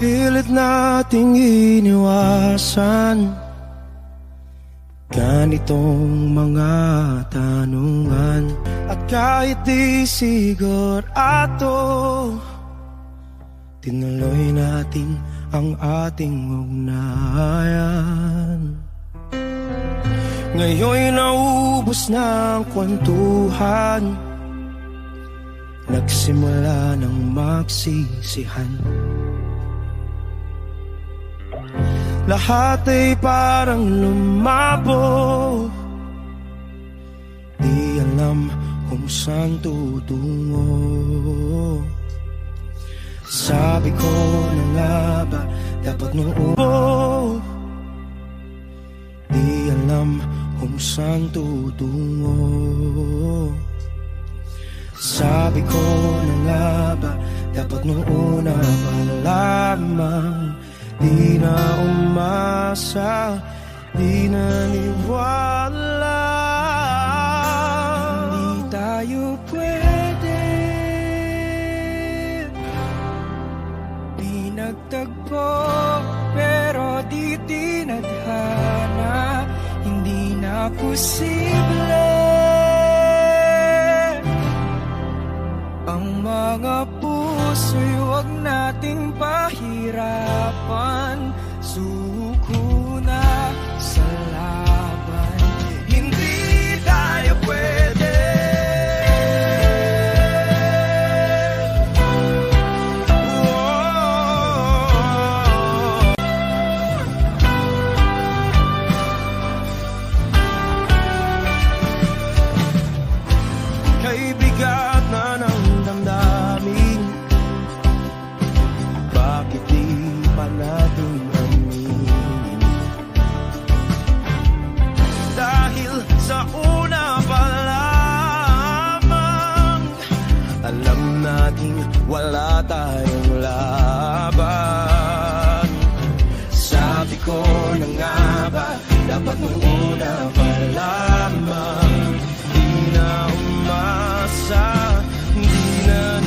Pilit nating iniwasan ganitong mga tanungan. At kahit di sigurado, tinuloy natin ang ating ugnayan. Ngayon'y naubos na ang kwentuhan, nagsimula ng magsisihan. Lahat ay parang lumabo, di alam kung saan tutungo. Sabi ko na nga ba dapat nung di alam kung saan tutungo. Sabi ko na nga ba dapat nung una pa lamang. Di na umasa, di naniwala. Hindi tayo pwede pinagtagpo, pero di tinadhana. Hindi na posible ang mga puso'y huwag nating pahirapan. Suko na sa laban, hindi tayo pwede. Kay bigat na ng damdamin, bakit di pa natin aminin? Dahil sa una pa lamang, alam natin wala tayong laban. Sabi ko na nga ba dapat nung una pa lamang. Di na umasa, di na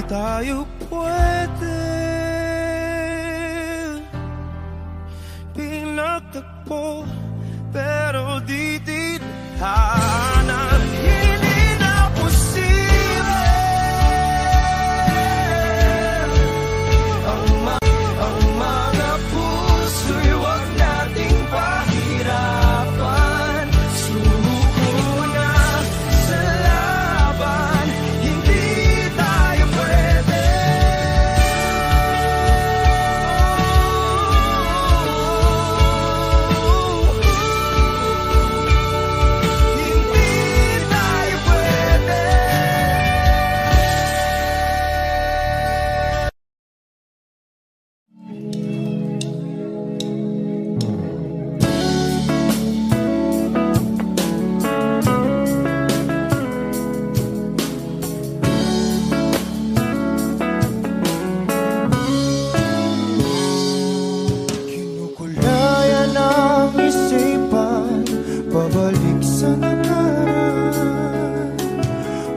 tayo pwede pinagtagpo, pero di tinadhana. Hindi na posible ang mga puso'y huwag nating pahirapan. Suko na sa laban, hindi tayo pwede. Pabalik sa nakaraan,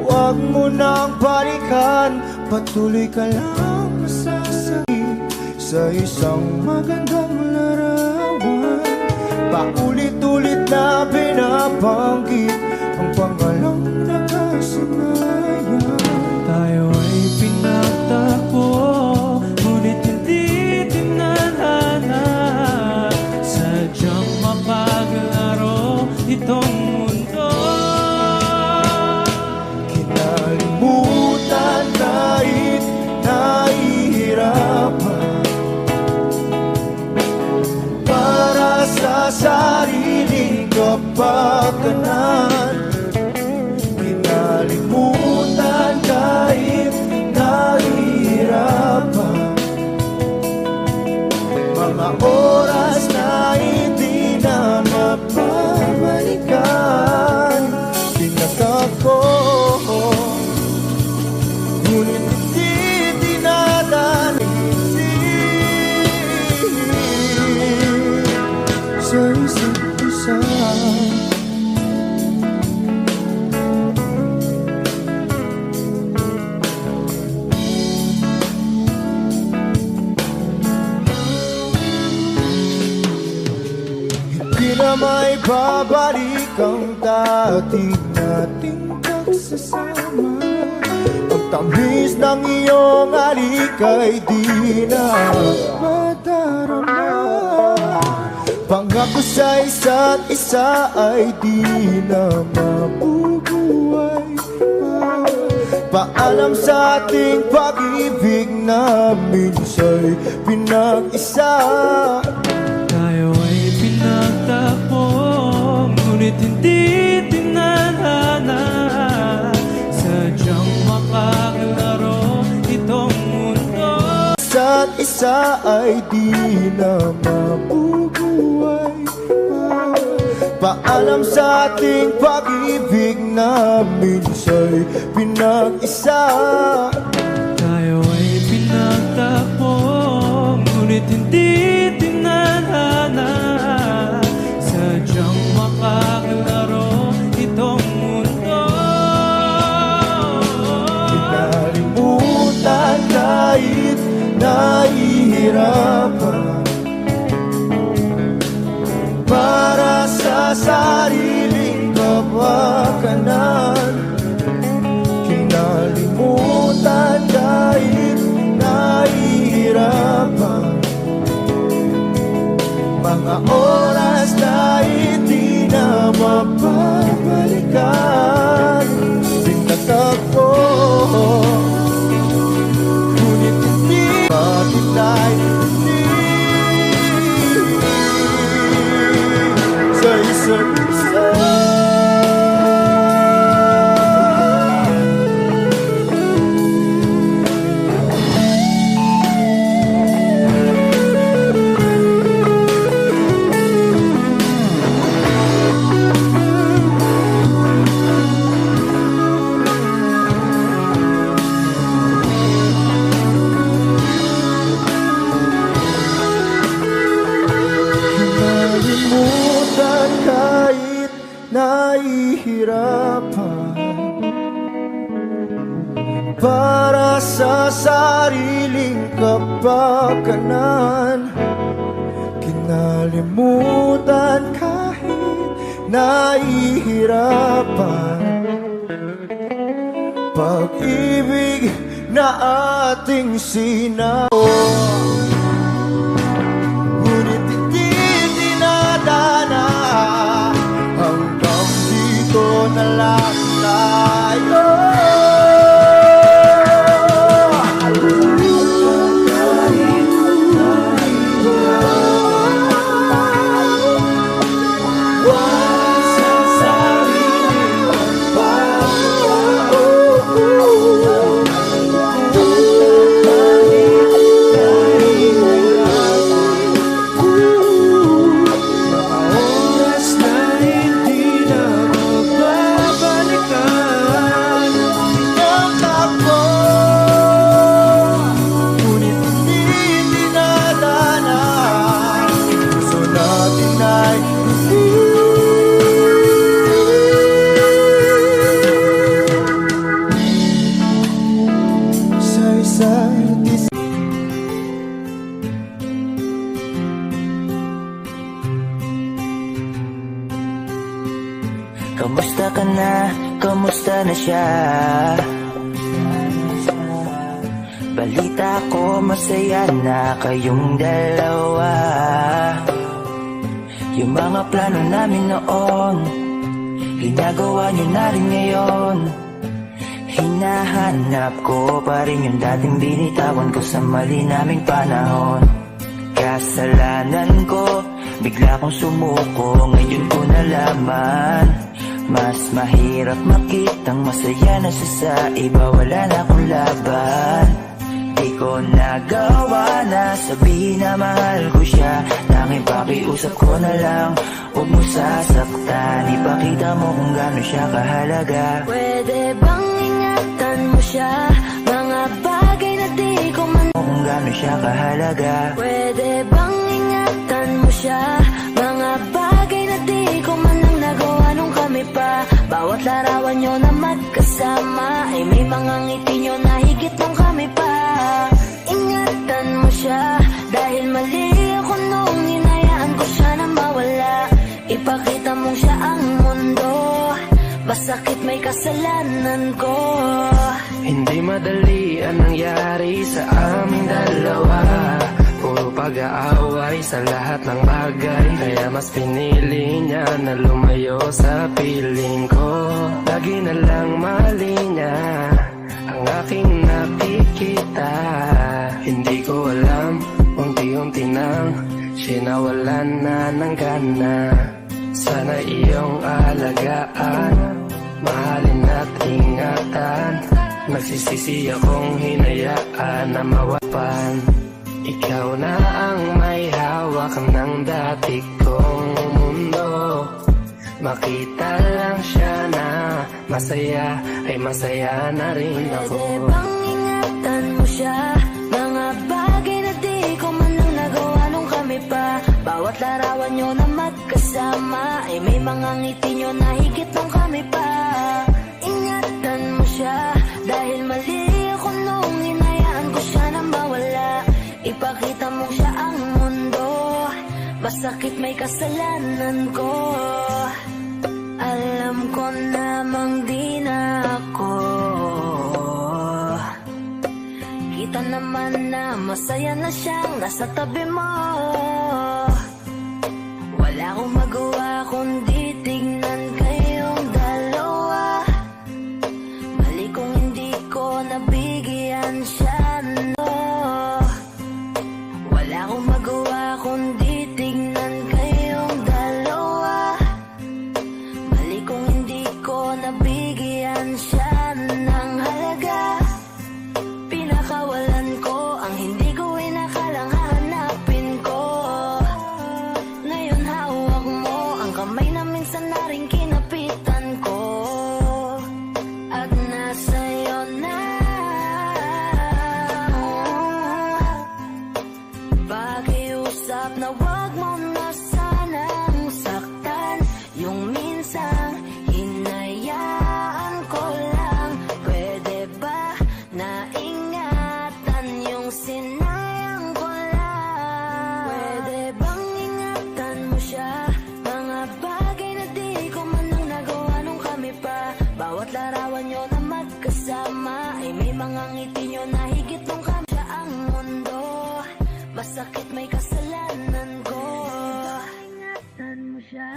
huwag mo nang balikan. Patuloy ka lang masasakit sa isang magandang larawan. Paulit-ulit na binabanggit ang pangalang nakasanayan. Tayo ay pinagtagpo, Mga oras na hindi na mapabalikan. Tinatag ko, ngunit hindi dinadanisip sa isa't isa. Di na may babalik ang dati nating pagsasama. Ang tamis ng iyong halik ay di na madarama. Pangako sa isa't isa ay di na mabubuhay pa. Paalam sa ating pag-ibig na minsa'y pinag-isa. Tayo ay pinagtapos, ngunit hindi tinadhana. Sadyang makakalaro itong mundo. Isa't isa ay di na mabubuhay pa. Paalam sa ating pag-ibig na minsa'y pinag-isa. Tayo ay pinagtapos, ngunit hindi tinadhana. Sadyang makakalaro itong mundo. Kinalimutan kahit nahihirapan para sa sariling kapakanan. Kinalimutan kahit nahihirapan mga oras na hindi na mapabalikan. Tinatag ko, ngunit hindi bakit tayo hindi sa isa't isa. Kinalimutan kahit nahihirapan para sa sariling kapakanan. Kinalimutan kahit nahihirapan pag-ibig na ating sinao. Ngunit hindi dinadana, hanggang dito na lang tayo. Kamusta ka na? Kamusta na siya? Balita ko masaya na kayong dalawa. Yung mga plano namin noon, ginagawa niyo na rin ngayon. Hinahanap ko pa rin yung dating binitawan ko sa mali naming panahon. Kasalanan ko, bigla kong sumuko, ngayon ko nalaman. Mas mahirap makitang masaya na siya sa iba, wala na akong laban. Di ko nagawa na sabihin na mahal ko siya. Tanging pakiusap ko na lang, huwag mo sasaktan. Ipakita mo kung gaano siya kahalaga. Pwede bang ingatan mo siya, mga bagay na di ko man. Kung gaano siya kahalaga. Pwede bang ingatan mo siya, mga bagay na di ko man lang nagawa nung kami pa. Bawat larawan nyo na magkasama ay may mga ngiti nyo na higit nung kami pa. Ingatan mo siya, dahil mali ako nung hinayaan ko siya na mawala. Ipakita mong siya ang mundo, masakit may kasalanan ko. Hindi madali ang nangyari sa aming dalawa. Puro pag-aaway sa lahat ng bagay, kaya mas pinili niya na lumayo sa piling ko. Lagi na lang mali niya ang aking nakikita. Hindi ko alam, unti-unti nang sinawalan na ng gana. Sana iyong alagaan, mahalin at ingatan. Nagsisisi akong hinayaan na mawapan. Ikaw na ang may hawak ng dati kong mundo. Makita lang siya na masaya, ay masaya na rin ako. Pwede bang ingatan mo siya, mga bagay na di ko man lang nagawa nung kami pa. Bawat larawan nyo na magkasama ay may mga ngiti nyo na higit nung kami pa. Ingatan mo siya, dahil mali ako nung hinayaan ko siya na mawala. Ipakita mo siya ang mundo, masakit may kasalanan ko. Alam ko namang di na ako. Kita naman na masaya na siyang nasa tabi mo. Wala akong magawa kundi tignan kayong dalawa. Mali kung hindi ko nabigyan siya, no. Wala akong magawa kundi tignan kayong dalawa. Mali kung hindi ko nabigyan siya ng halaga. Pinakawalan ko ang hindi ko inakalang hanapin ko. Ngayon hawak mo ang kamay na minsan na rin kinapitan ko. At nasa'yo na. Pakiusap na wag mo na sanang saktan. Yung minsan hinayaan ko lang. Pwede ba na ingatan yung sinayang ko lang? Pwede bang ingatan mo siya, mga bagay na di ko man lang nagawa nung kami pa. Bawat larawan nyo na magkasama ay may mga ngiti nyo na higit nung kami. Siya ang mundo, masakit may kasalanan ko. Ingatan mo siya,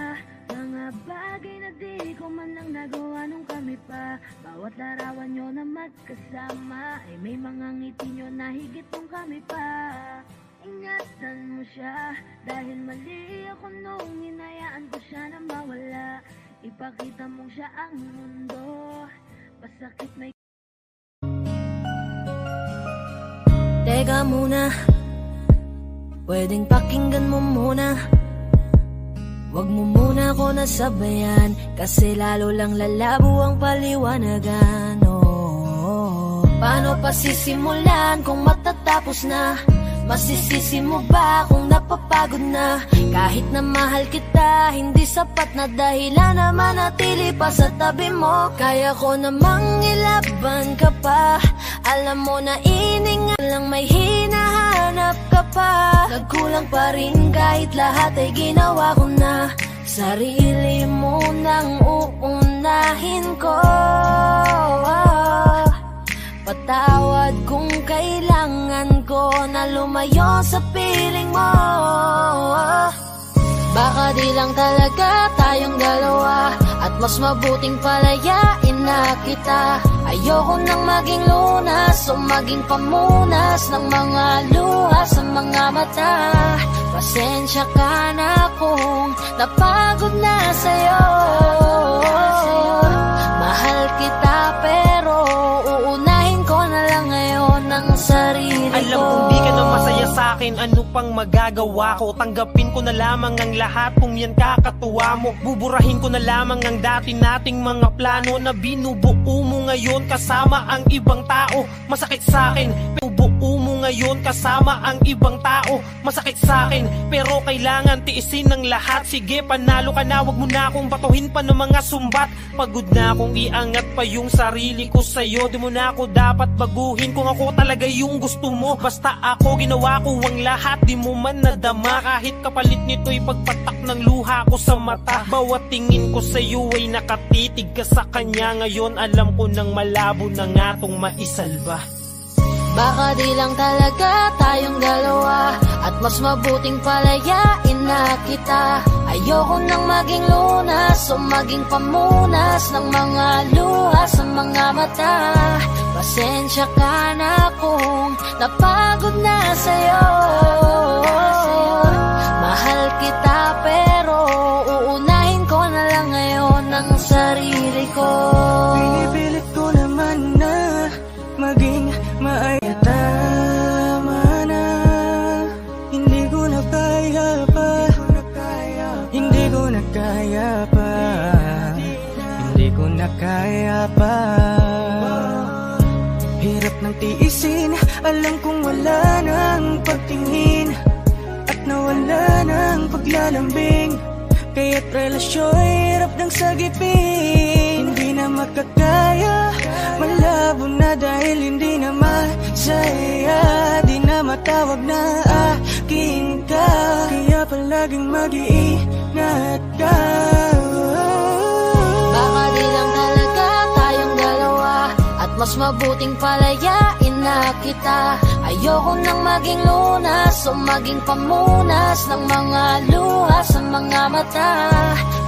mga bagay na di ko man lang nagawa nung kami pa. Bawat larawan nyo na magkasama ay may mga ngiti nyo na higit nung kami pa. Ingatan mo siya, dahil mali ako nung hinayaan ko siya na mawala. Ipakita mong siya ang mundo, masakit may. Teka muna, pwedeng pakinggan mo muna. Wag mo muna ako nasabayan, kasi lalo lang lalabo ang paliwanagan. Oh, paano pa sisimulan kung matatapos na? Masisisi mo ba kung napapagod na? Kahit na mahal kita, hindi sapat na dahilan na manatili pa sa tabi mo. Kaya ko namang ilaban ka pa. Alam mo na iningal lang may hinahanap ka pa. Nagkulang pa rin kahit lahat ay ginawa ko na. Sarili mo nang uunahin ko. Patawad kung kailangan ko na lumayo sa piling mo. Baka di lang talaga tayong dalawa, at mas mabuting palayain na kita. Ayoko nang maging lunas o maging pamunas ng mga luha sa mga mata. Pasensya ka na kung napagod na sa'yo. Mahal kita pero uunahin ko na lang ngayon ang sarili akin, ano pang magagawa ko? Tanggapin ko na lamang ang lahat kung yan kakatuwa mo. Buburahin ko na lamang ang dati nating mga plano na binubuo mo ngayon kasama ang ibang tao. Masakit sa'kin, binubuo mo ngayon kasama ang ibang tao. Masakit sa'kin, pero kailangan tiisin ng lahat. Sige, panalo ka na, wag mo na akong batuhin pa ng mga sumbat. Pagod na akong iangat pa yung sarili ko sa'yo. Di mo na ako dapat baguhin kung ako talaga yung gusto mo. Basta ako, ginawa ko ang lahat, di mo man nadama. Kahit kapalit nito'y pagpatak ng luha ko sa mata. Bawat tingin ko sa'yo ay nakatitig ka sa kanya. Ngayon alam ko nang malabo na nga tong maisalba. Baka di lang talaga tayong dalawa, at mas mabuting palayain na kita. Ayoko nang maging lunas o maging pamunas ng mga luha sa mga mata. Pasensya ka na kung napagod na sa'yo. Mahal kita pero uunahin ko na lang ngayon ang sarili ko. Pinipilit ko naman na maging maayos. Tama na, hindi ko na kaya pa. Hindi ko na kaya pa. Hindi ko na kaya pa. Hirap ng tiisin, alam kong wala nang pagtingin at nawala nang paglalambing. Kaya't relasyo'y hirap ng sagipin. Hindi na makakaya, malabo na dahil hindi na masaya. Di na matawag na akin ka, kaya palaging mag-iingat ka. Baka di lang talaga tayong dalawa, at mas mabuting palayain na kita. Ayoko nang maging lunas o maging pamunas ng mga luha sa mga mata.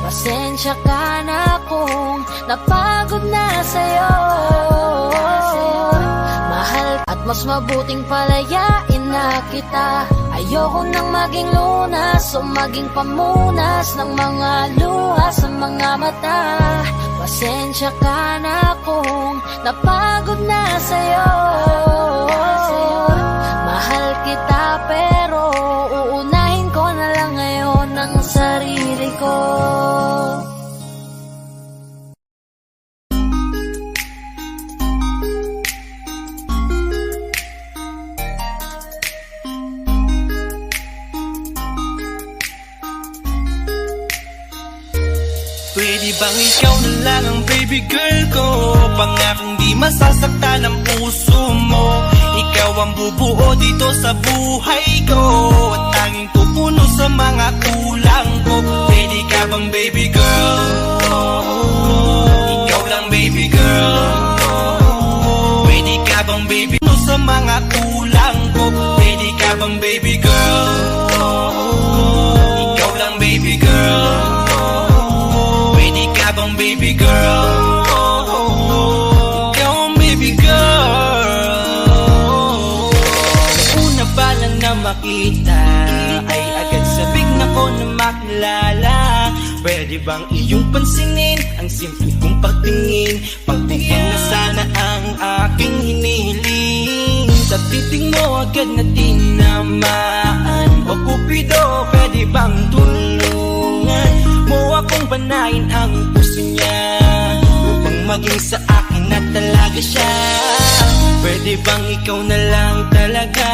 Pasensya ka na kung napagod na sa'yo. Mahal at mas mabuting palayain na kita. Ayoko nang maging lunas o maging pamunas ng mga luha sa mga mata. Pasensya ka na kung napagod na sa'yo. Mahal kita pero uunahin ko na lang ngayon ang sarili ko. Pwede bang ikaw na lang ang baby girl ko? Pangakong di masasaktan ang puso mo. Ikaw ang bubuo dito sa buhay ko, at tanging pupuno sa mga kulang ko. Pwede ka bang baby girl? Ikaw lang baby girl. Pwede ka bang baby no sa mga kulang ko? Pwede ka bang baby girl? Ikaw lang baby girl. Bang baby girl, ikaw ang baby girl. Una pa lang na makita ay agad sabik na ko na makilala. Pwede bang iyong pansinin ang simple kong pagtingin? Pagbigyan na sana ang aking hinihiling. Sa titing mo agad na tinamaan. O Cupido, pwede bang tulungan mo akong banayin ang puso niya, upang maging sa akin na talaga siya? Pwede bang ikaw na lang talaga?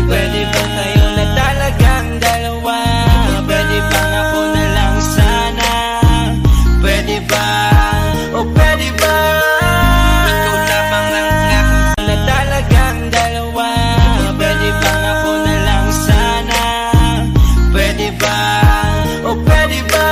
Pwede bang tayo na talagang dalawa? Pwede bang ako na lang sana? Pwede ba? O pwede ba? Ikaw lamang ang aking na talagang dalawa. Pwede bang ako na lang sana? Pwede ba? O pwede ba?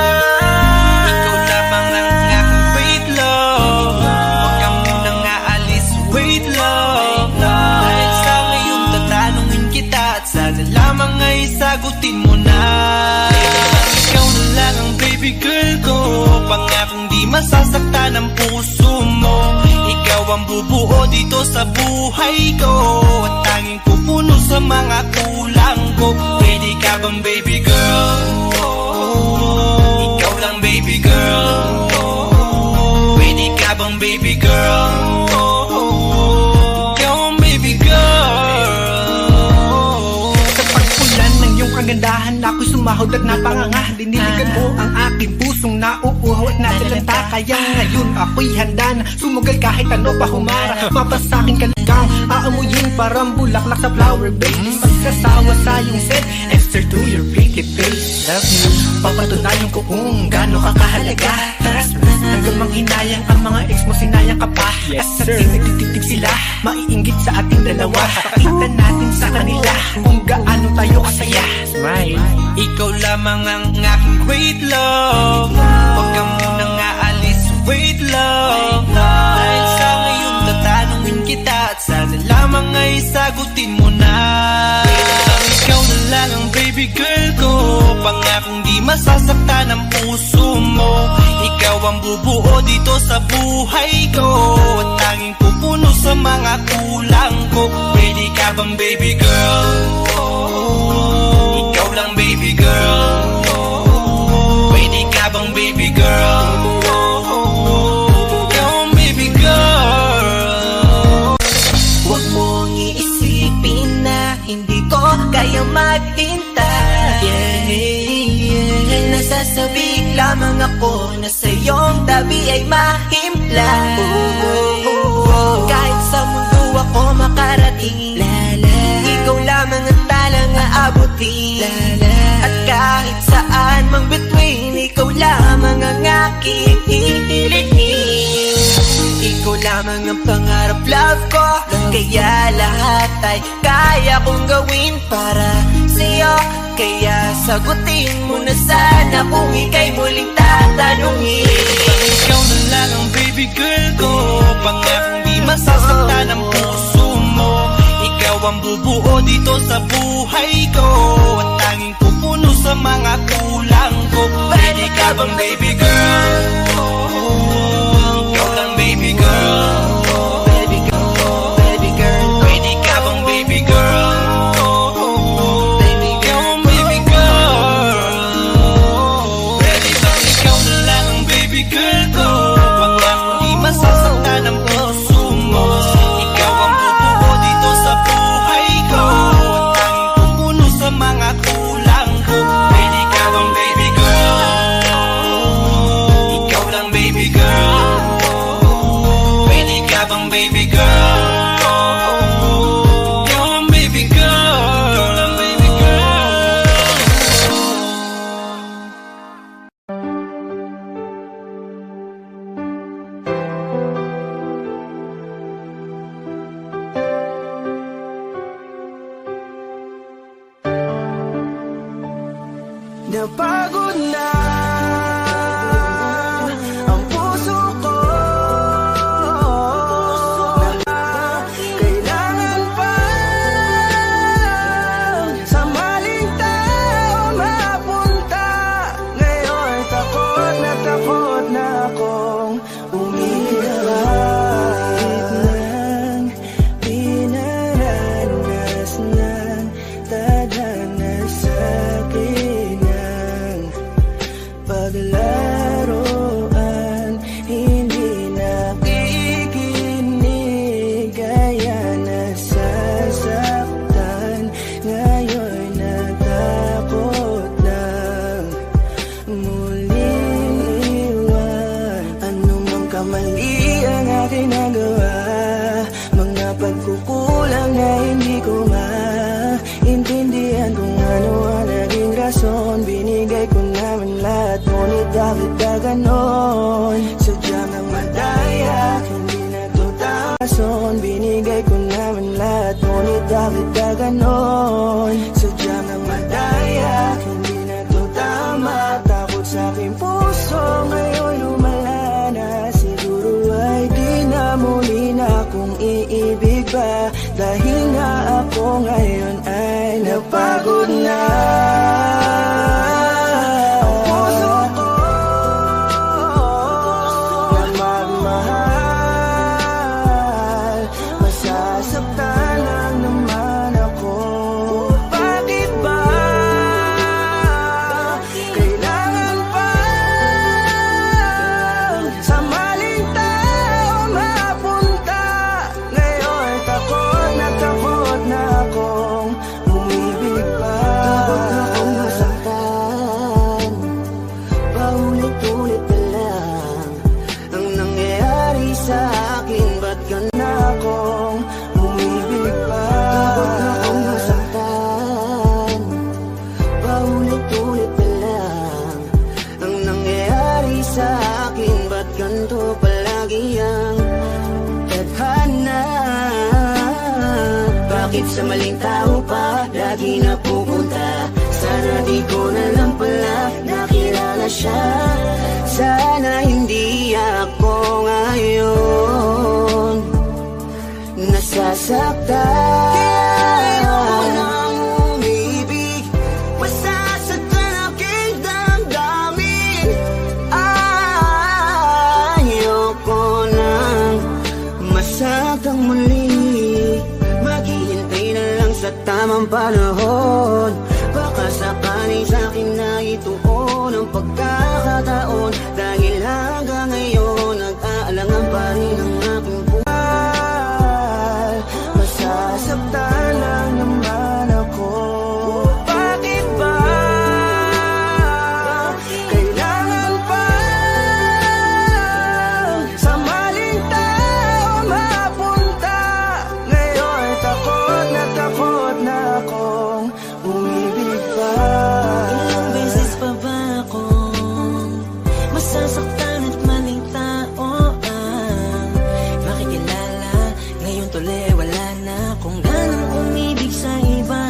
Ikaw lamang ang aking wait love. Huwag ka munang aalis, wait love. Dahil sa ngayon tatanungin kita, at sana lamang ay sagutin mo na. Ikaw na lang ang baby girl ko, pangakong di masasaktan ang puso mo. Ikaw ang bubuo dito sa buhay ko, at tanging pupuno sa mga kulang ko. Pwede ka bang baby girl? Ikaw lang baby girl. Pwede ka bang baby girl? Ikaw ang baby girl. kagandahan, ako'y sumahod at napanganga. Diniligan mo ang aking pusong nauuhaw at natalanta. Kaya ngayon ako'y handa na sumugal kahit ano pa humara. Mapasakin ka lang, aamuyin parang bulaklak sa flower base. Pagkasawa sa iyong set, Esther to your pretty face. Love you, papatunayan ko kung gaano ka kahalaga. Hanggang manghinayang ang mga ex mo, sinayang ka pa. At sa nagtitig sila, maiinggit sa ating dalawa. Pakita natin sa kanila kung gaano tayo kasaya. Smile. Ikaw lamang ang aking great love. Huwag ka munang aalis, wait love. Dahil sa ngayon tatanungin kita, at sana lamang ay sagutin mo na. Ikaw na lang ang baby girl ko, pangakong di masasaktan ang puso mo. Ikaw ang bubuo dito sa buhay ko, at tanging pupuno sa mga kulang ko. Pwede ka bang baby girl? Ikaw lang baby girl. Pwede ka bang baby girl? Ikaw ang baby girl. Huwag mong iisipin na hindi ko kaya maghintay. Nasasabik lamang ako na sa iyong tabi ay mahimpla. Kahit sa mundo ako makarating, ikaw lamang ang talang aabutin. At kahit saan mang between, ikaw lamang ang aking hihilihin. Ikaw lamang ang pangarap, love ko, kaya lahat ay kaya kong gawin para sa'yo. Kaya sagutin mo na sana kung ika'y muling tatanungin. Ikaw na lang ang baby girl ko, pangakong di masasaktan ang puso mo. Ikaw ang bubuo dito sa buhay ko, at tanging pupuno sa mga kulang ko. Pwede ka bang baby girl? Ikaw lang baby girl. Baby girl, baby girl. Pwede ka bang baby girl? Ikaw ang baby girl. Pwede bang ikaw na lang ang baby girl ko, pangakong di masasaktan ang puso mo. Ikaw ang bubuo dito sa buhay ko, at tanging pupuno sa mga kulang ko. Pwede ka bang baby girl? Ikaw lang baby girl. Pwede ka bang baby girl? Ikaw ang baby girl. Ikaw lang baby girl. Napagod na ang puso ko, kailangan pa sa maling tao mapunta. Ngayon takot na akong umiyak ng pinaranas ng tadhana sa akin ng paglaruan. Hindi nakikinig, kaya nasasaktan. Ngayon natakot lang muling iwan. Anumang kamali ang aking nagawa, mga pagkukulang na hindi ko maintindihan kung ano ang naging rason. Binigay ko naman lahat, ngunit bakit ka ganon? Sadyang ang madaya, hindi na to tason. Binigay ko naman lahat, ngunit bakit ka ganon? Sadyang ang madaya, hindi na to tama. Takot sa aking puso, ngayon lumala na. Siguro ay di na muli na akong iibig pa, dahil nga ako ngayon ay napagod na. Ang puso ko na magmahal, masasaktan lang naman ako. Bakit ba kailangan pa sa maling tao mapunta? Ngayon takot na akong umibig pa. paulit-ulit na lang ang nangyayari sa akin. Ba't ganito palagi ang tadhana? Bakit sa maling tao pa lagi napupunta? Sana di ko na lang pala nakilala siya. Sana hindi ako ngayon nasasaktan. Kaya ayoko nang umibig, masasaktan aking damdamin. Ayoko nang masaktan muli, maghihintay na lang sa tamang panahon. Baka sakaling sa'kin na ituon ang pagkakataon. Dahil hanggang ngayon nag-aalangan pa rin ang aking buhay. Masasaktan lang naman ako. Bakit ba kailangan pa sa maling tao mapunta? Ngayon takot na akong umibig pa. Ilang beses pa ba akong masasaktan at maling tao ang makikilala? Ngayon tuloy wala na akong ganang umibig sa iba.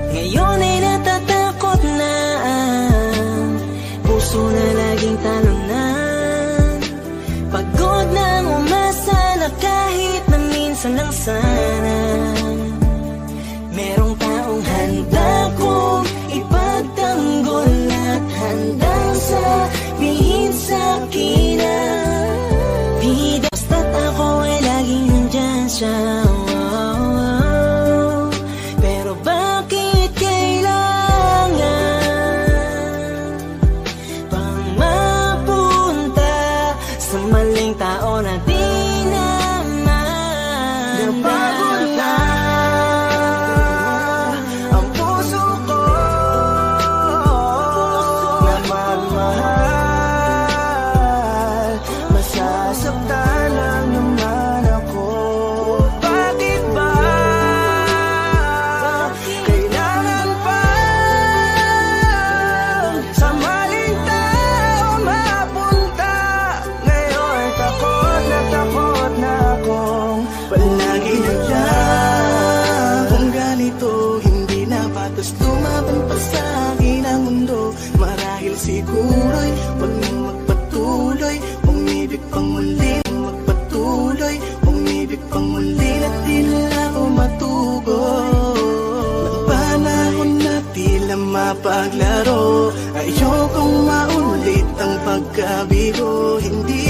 Ngayon ay natatakot na ang puso na laging talunan. Pagod nang umasa na kahit na minsan lang sana merong taong handa kong ipagtanggol at handang sabihin sa'kin na basta't ako ay laging nandyan siya. Pero bakit kailangan pang mapunta sa maling tao na di naman napagod na ang puso ko na magmahal? Masasaktan lang naman ako. Bakit ba kailangan pa sa maling tao mapunta? Ngayon takot na akong palagi na lang. Kung ganito hindi na patas lumaban pa sa akin ang mundo. Marahil siguro'y wag mong magpatuloy, umibig pang muli, magpatuloy, umibig pang muli na di na ako matugon. Ng panahon na tila mapaglaro, ayokong maulit ang pagkabigo. Hindi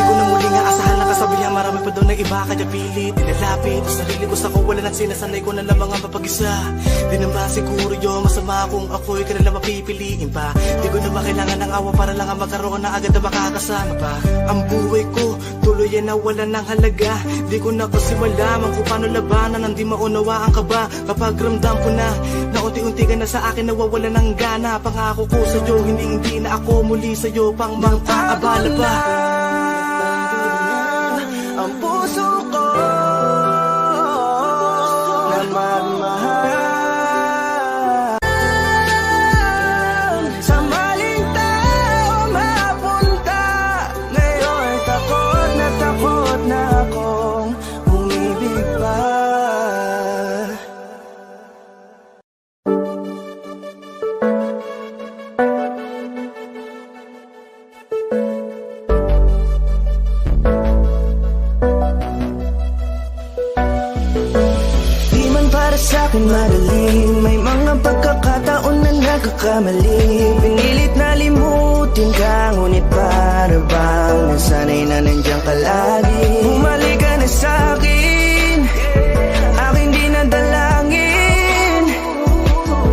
ko na muling aasahan na kasabi niya marami pa doon na iba. Kaya pilit, nilalapit sa sarili ko sa kawalan at sinasanay ko na lamang ang mapag-isa. Di naman siguro yun masama kung ako'y kanila mapipiliin pa. Di ko naman kailangan ng awa para lang ang magkaroon na agad na makakasama pa. Ang buhay ko tuloy ay nawalan ng halaga. Di ko na kasi malaman kung paano labanan ang di maunawaan ka ba. Kapag ramdam ko na unti-unti ka na sa akin nawawalan ng gana. Pangako ko sa'yo hindi na ako muli sa'yo pang mang-aabala pa. Ang puso ko na magmahal sa maling tao mapunta. Ngayon takot na akong umibig pa. Sa'kin madaling may mga pagkakataon na nagkakamali. Pinilit na limutin ka, ngunit para bang nasanay na nandiyan ka lagi. Bumalik ka na sa'kin, aking di nadalangin.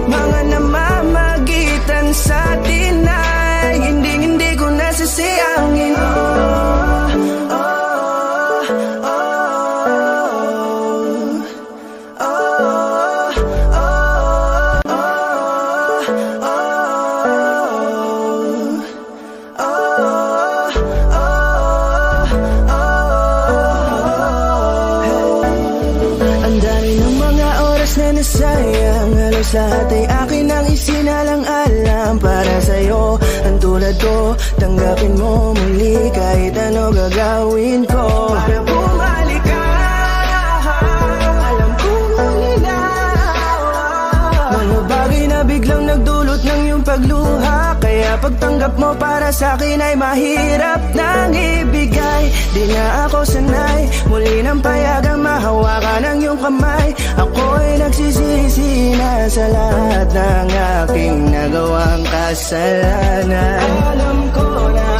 Mga namamagitan sa atin ay hindi ko nasasayangin. sayang, halos lahat ay akin ang isinalang-alam para sa'yo. Ang tulad ko, tanggapin mo muli kahit ano gagawin ko para bumalik ka. Alam kong maninawa, mga bagay na biglang nagdulot ng iyong pagluha, kaya pagtanggap mo para sa'kin ay mahirap nang ibigay. Di na ako sanay, muli nang payagang mahawakan ang iyong kamay. Ako'y nagsisisi na sa lahat ng aking nagawang kasalanan. Alam ko na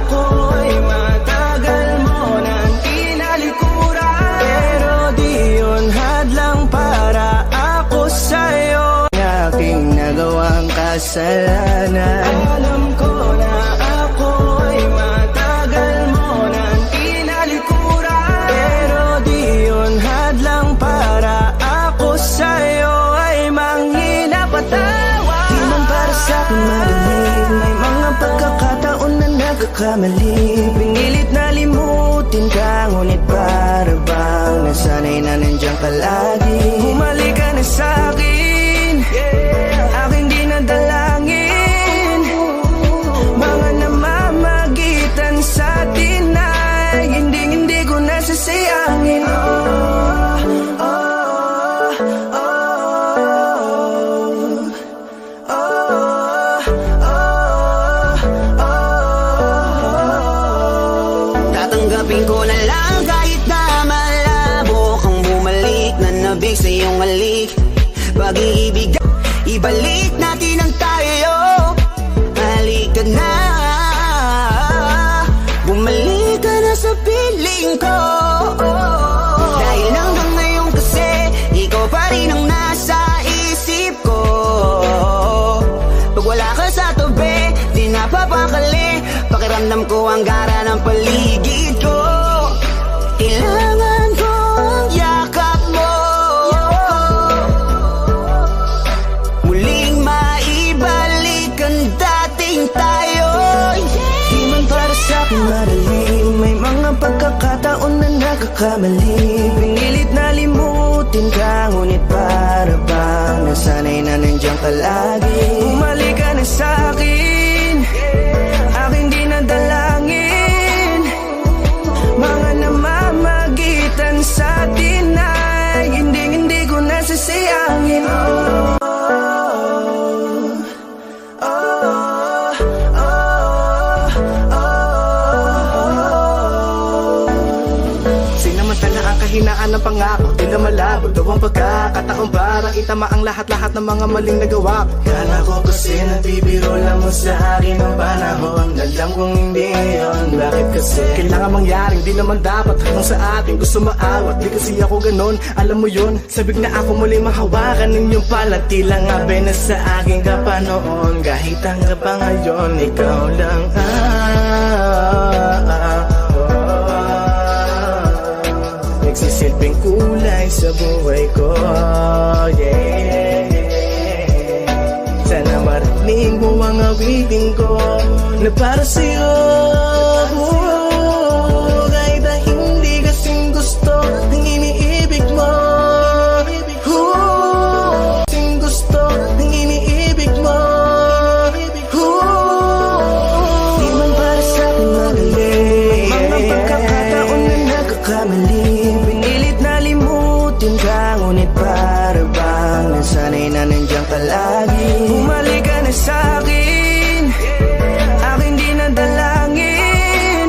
ako'y matagal mo nang tinalikuran, pero di yun hadlang para ako sa'yo ang aking nagawang kasalanan. Alam ko na ako'y matagal mo nang tinalikuran, pero di yun hadlang para ako sa'yo ay manghina patawa. Di man para sa'kin marinig, may mga pagkakataon na nagkakamali. Pinilit na limutin ka, ngunit para bang nasanay na nandiyan ka lagi. Bumalik ka na sa'kin, aking dinadalangin. Mga namamagitan sa atin ay hindi ko nasasayangin. Tatanggapin ko na lang kahit na malabo kang bumalik na nabig sa iyong halik. Pag-iibig, ibalik natin ang tayo. Halika na, bumalik ka na sa piling ko. Dahil hanggang ngayon kasi ikaw pa rin ang nasa isip ko. Pag wala ka sa tabi, di napapakali. Pakiramdam ko ang gara ng paligid ko. Kailangan ko ang yakap mo, muling maibalik ang dating tayo. Di man para sa'kin madali, may mga pagkakataon na nagkakamali. Pinilit na limutin ka, ngunit para bang nasanay na nandiyan ka lagi. Bumalik ka na sa'kin, aking dinadalangin. Mga namamagitan sa atin ay hindi ko nasasayangin. Sinamantala ang kahinaan ng pangako, di na malabo daw ang pagkakataon para itama ang lahat-lahat ng mga maling nagawa ko. Kala ko kasi nabibiro lang mo sa akin ang panahon, alam kong hindi yun. Bakit kasi kailangan mangyaring di naman dapat hanggang sa atin gusto maawat. Di kasi ako ganon, alam mo yun. Sabik na ako muli mahawakan ninyong palat, tila nga na sa aking kapanoon. Kahit hanggang pa ngayon, ikaw lang nagsisilbing kulay sa buhay ko, yeah. Sana marinig mo ang awitin ko na para sa'yo. Kahit na hindi kasing gusto ang iniibig mo, kasing gusto ang iniibig mo. Di man para sa'kin madali, mga pagkakataon na nagkakamali. Pinilit na limutin ka, ngunit para bang nasanay na nandiyan ka lagi. Bumalik ka na sa'kin, aking dinadalangin.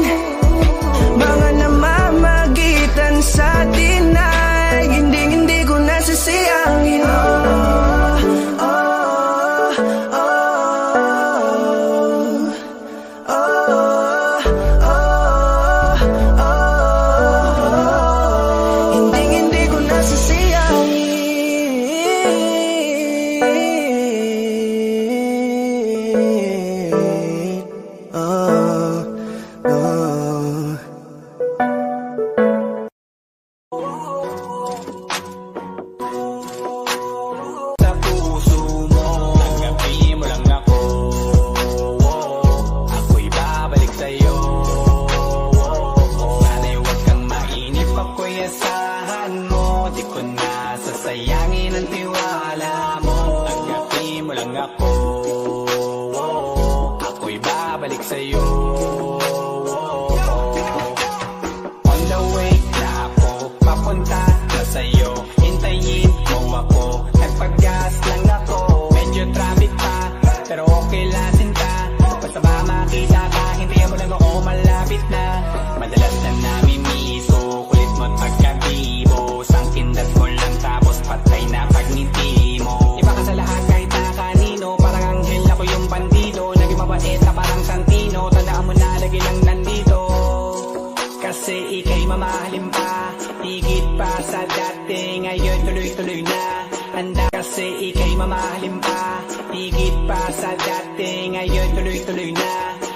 ika'y mamahalin pa, higit pa sa dati. Ngayon tuloy-tuloy na, handa kasi ika'y mamahalin pa, higit pa sa dati. Ngayon tuloy-tuloy na,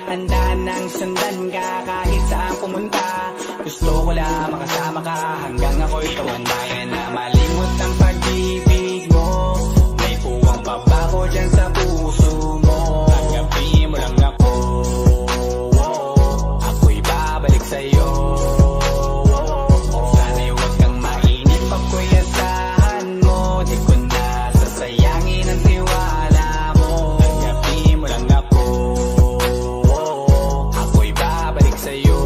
handa nang sundan ka kahit saan pumunta. Gusto ko lang makasama ka hanggang ako'y tumanda. Na malimot ang pag-ibig mo, may puwang pabako dyan sa puso mo. Tanggapin mo lang ako, ako'y babalik sa'yo. Sana'y huwag kang mainip, ako'y asahan mo. Di ko na sasayangin ang tiwala mo. Tanggapin mo lang ako, ako'y babalik sa'yo.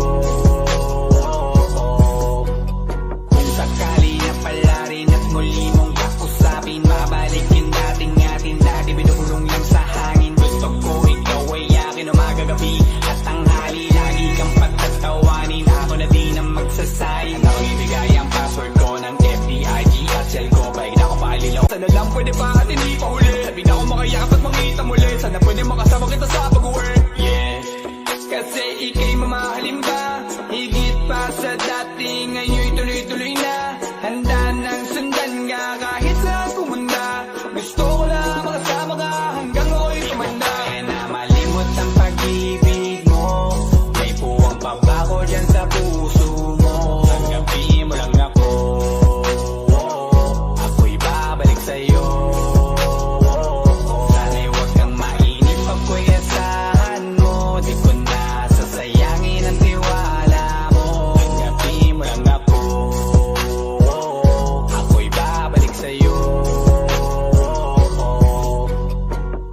Kung sakali na pala rin at muli mong kakusapin, mabalikin dating atin dati binulong lang sa hangin. Gusto ko ikaw ay akin umagabi at tanghali, lagi kang pagtatawanin. Ako na din ang magsasayin, ako ibigay ang password ko ng FBIG at shell ko. Baik na ako paalilaw, sana lang pwede pa at hindi pa huli. Sabi na ako makayakap at makita muli, sana pwede makasama kita sa pag-work. Yeah, kasi ika'y mamahalin pa, higit pa sa dati. Ngayon tuloy-tuloy na, handa nang sundan ka kahit saan pumunta. Gusto ko lang makasama ka hanggang ako'y tumanda. Kaya na malimot ang pag-ibig mo, may puwang pabako dyan sa puso mo. Tanggapin mo lang ako, ako'y babalik sa'yo. Sana'y huwag kang mainip, ako'y asahan mo. Di ko na sasayangin ang tiwala mo. Tanggapin mo lang ako, ako'y babalik sa'yo.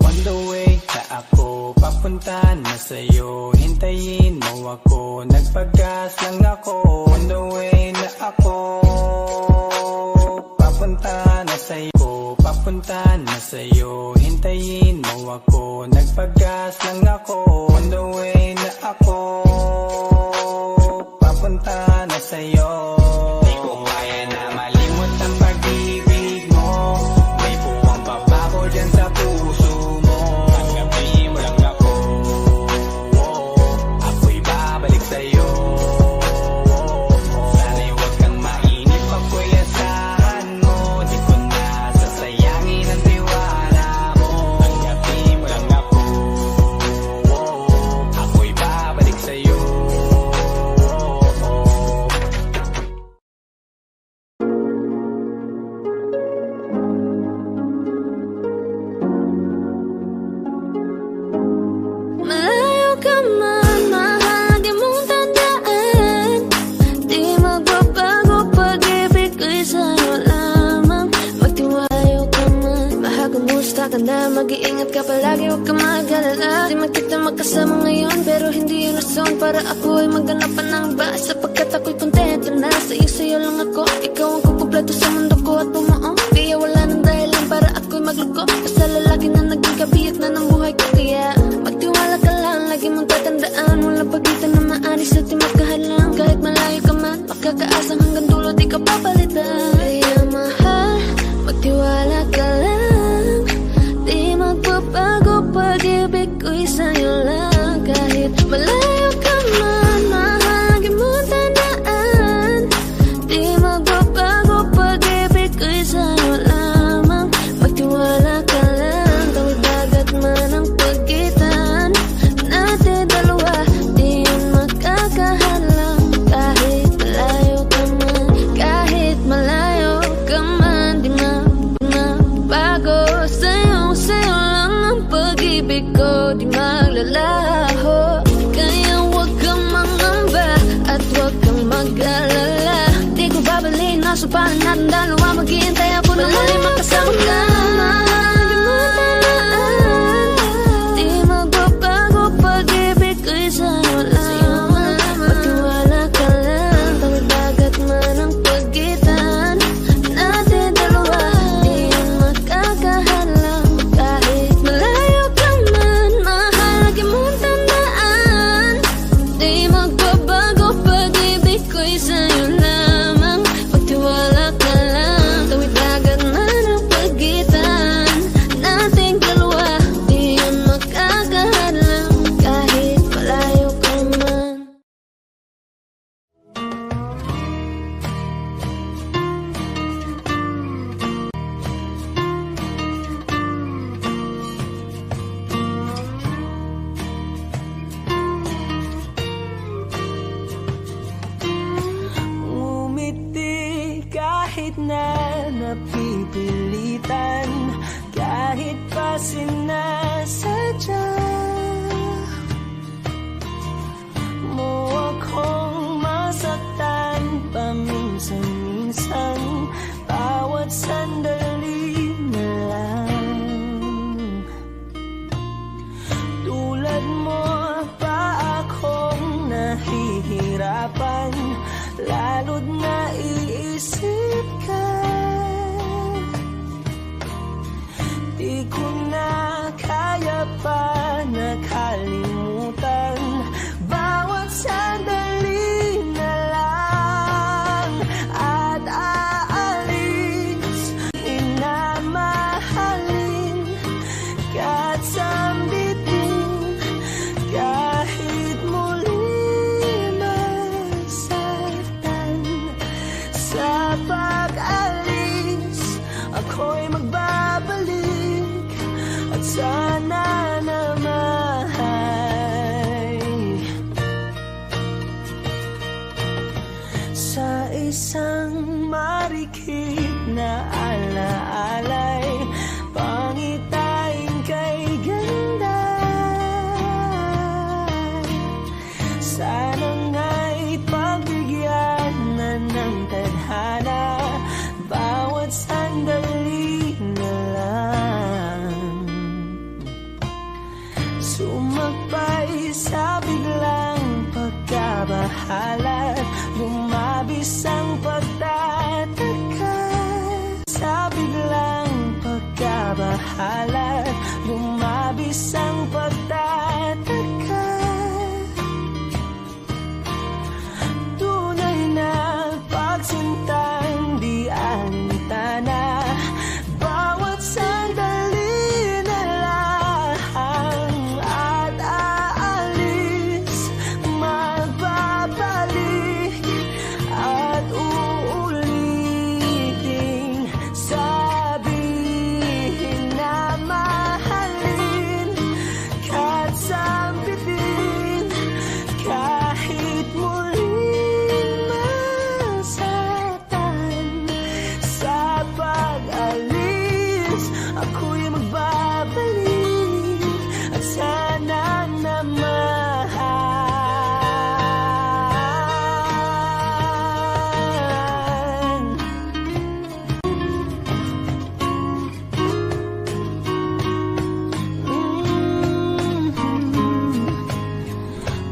On the way na ako, papunta na sa'yo. Hintayin mo ako, nagpagas lang ako. On the way na ako, papunta na sa'yo. Papunta na sa'yo, hintayin mo ako, nagpagas lang ako. On the way na ako, papunta na sa'yo. Di ko kaya na malimot ang pag-ibig mo, may puwang pabako dyan sa puso mo. Tanggapin mo lang ako, ako'y babalik sa'yo. Sana'y huwag kang mainip, ako'y asahan mo. Di ko na sasayangin ang tiwala mo. Tanggapin mo lang ako, ako'y babalik sa'yo. Malayo ka man, mahagi mong tandaan. Di magbabago, pag-ibig ko'y sa'yo lamang. Magtiwala ka man, mahagumusta ka na. Mag-iingat ka palagi, huwag ka mag-alala. Di man kita magkasama ngayon, pero hindi yun rason para ako ay maghanap pa ng iba. Sapagkat ako'y kontento na, sa'yo lang ako. Ikaw ang kukumpleto sa mundo ko at bumuo. Kaya wala nang dahilan para ako'y magluko. Basta lalaki na naging kabiyak na ng buhay ko. Kaya magtiwala ka lang, lagi mong tatandaan. Walang pagitan na maalis at di magkahalang. Kahit malayo ka man, makakaasang hanggang dulo di ka papalitan. Kaya mahal, magtiwala ka lang. Di magbabago, pag-ibig ko'y sa'yo lang. Kahit malayo ka man, mahagi mong tandaan. Di magbabago, pag-ibig ko'y sa'yo lamang. Magtiwala ka lang, tawid dagat man ang pagitan natin dalawa, di yun magkakahalang. Kahit malayo ka man, kahit malayo ka man, di magbago. Sa'yo lang ang pag-ibig ko, di maglalaho. Kaya huwag kang mangamba at huwag kang mag-alala. Di ko babaliin, nasa palan natin dalawa. Maghihintay ako na muli makasama ka. Mahagi mo tandaan, di magbabago, pag-ibig ko'y sa'yo lamang. Magtiwala ka lang, tawid dagat man ang pagitan natin dalawa, di yun magkakahalang. Kahit malayo ka man, mahal, lagi mong tandaan. Di magbabago, pag-ibig ko'y sa'yo lamang. Magtiwala ka lang, tawid dagat man ang pagitan kahit na napipilitan, kahit pa sinasadya mo akong masaktan paminsan-minsan, bawat sandali na lang. Tulad mo pa akong nahihirapan, lalo't naiisip ka. Di ko na kaya pa nakalimutan, bawat sandali na lang. At aalis, minamahalin kahit sambitin, kahit muli masaktan. Sa pag-alis, ako'y magbabalik, at sana naman sa isang marikit na alaalay, pangitain kay ganda. Sana nga'y pagbigyan na ng tadhana, bawat sandali na lang. Sumakbay sa biglang pagkabahala, lumabis ang pagtataka. Sa biglang pagkabahala, lumabis ang pagtataka. Tunay na pagsintang di alintana, bawat sandali na lang. At aalis, magbabalik, at uulitin, sabihin na mahalin, kahit sambitin, kahit muling masaktan. Sa pag-alis, ako'y magbabalik, at sana naman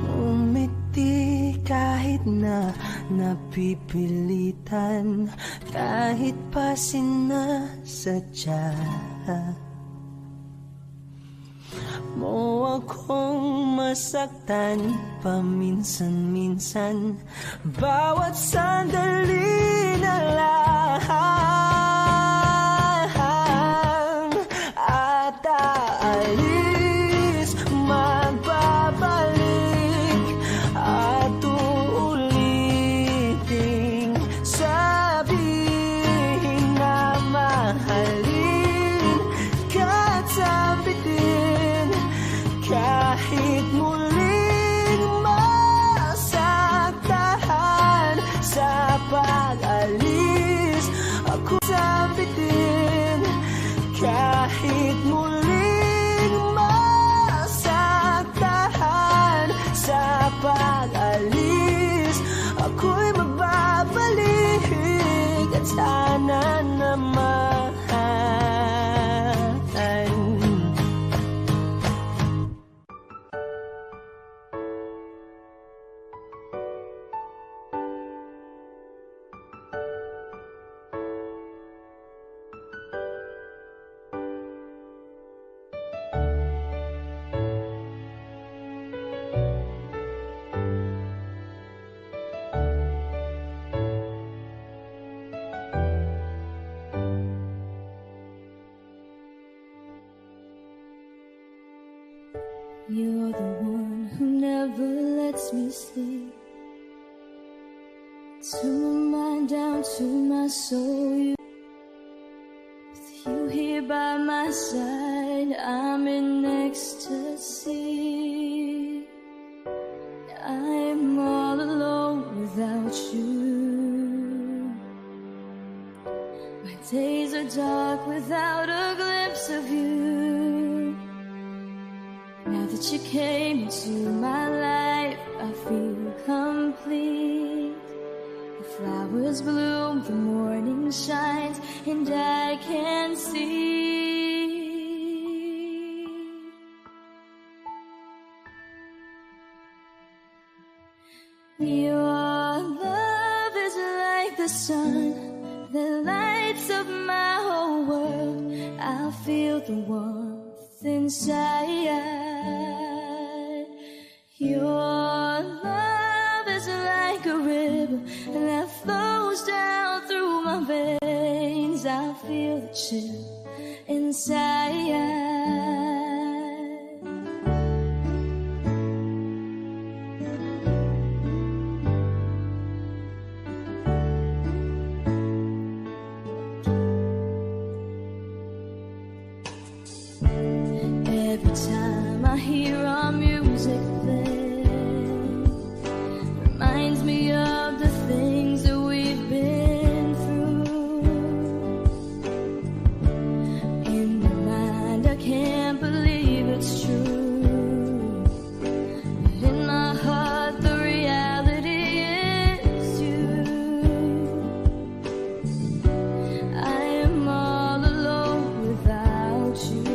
umiti kahit na napipilitan, kahit pa sinasadya mo akong masaktan paminsan-minsan, bawat sandali na lang. At aalis, magbabalik, at uulitin, sabihin na mahalin, kahit sambitin, kahit muling masaktan. Sa pag-alis, ako sambitin, kahit muling masaktan. Sa pag-alis, ako'y magbabalik, at sana naman You're the one who never lets me sleep. To my mind, down to my soul. With you here by my side, I'm in ecstasy. I'm all alone without you. Days are dark without a glimpse of you. Now that you came into my life, I feel complete. The flowers bloom, the morning shines, and I can see. Your love is like the sun that lights up my whole world. I feel the warmth inside. Your love is like a river that flows down through my veins. I feel the chill inside. Every time I hear our music play, reminds me of the things that we've been through. In my mind I can't believe it's true, but in my heart the reality is you. I am all alone without you.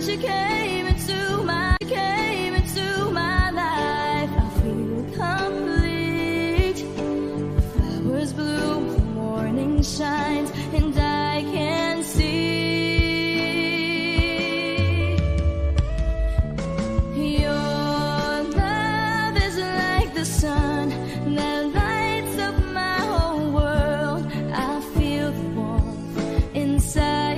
You came into my life, I feel complete. The flowers bloom, the morning shines, and I can see. Your love is like the sun that lights up my whole world. I feel the warmth inside.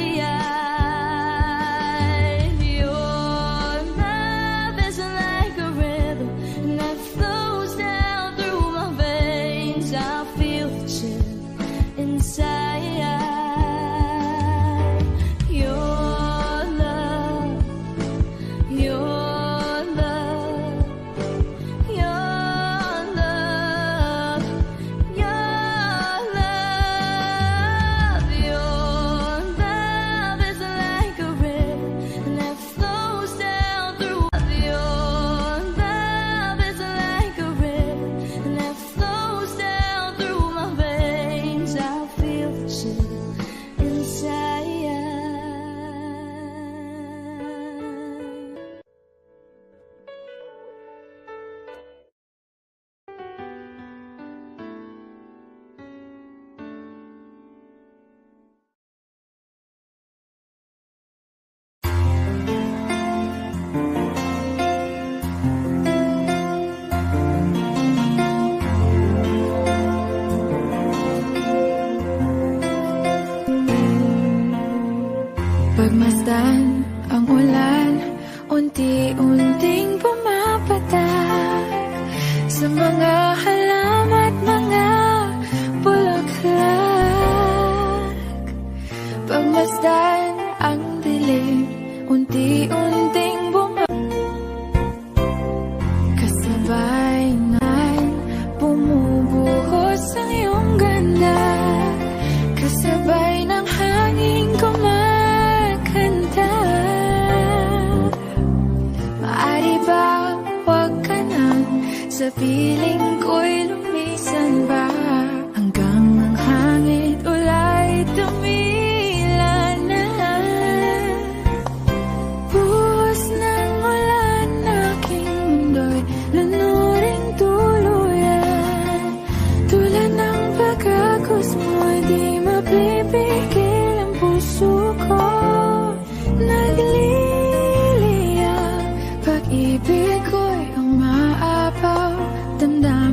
Pagmasdan ang ulan, unti-unting pumapatak sa mga halaman at mga bulaklak. Pagmasdan ang dilim, unti-unting kasabay ng bumubuhos ang iyong ganda, kasabay ng hangin kumakanta. Maari ba wag ka nang sa piling ko'y lumisan ba, hanggang ang hangin ulay tumila na. Buhos ng ulan, aking mundo'y lanuring tuluyan. Tulad ng pagkagos mo'y di mapipigil ang puso ko. Nagliliyab, pag-ibig ko'y ang maapaw, damdamin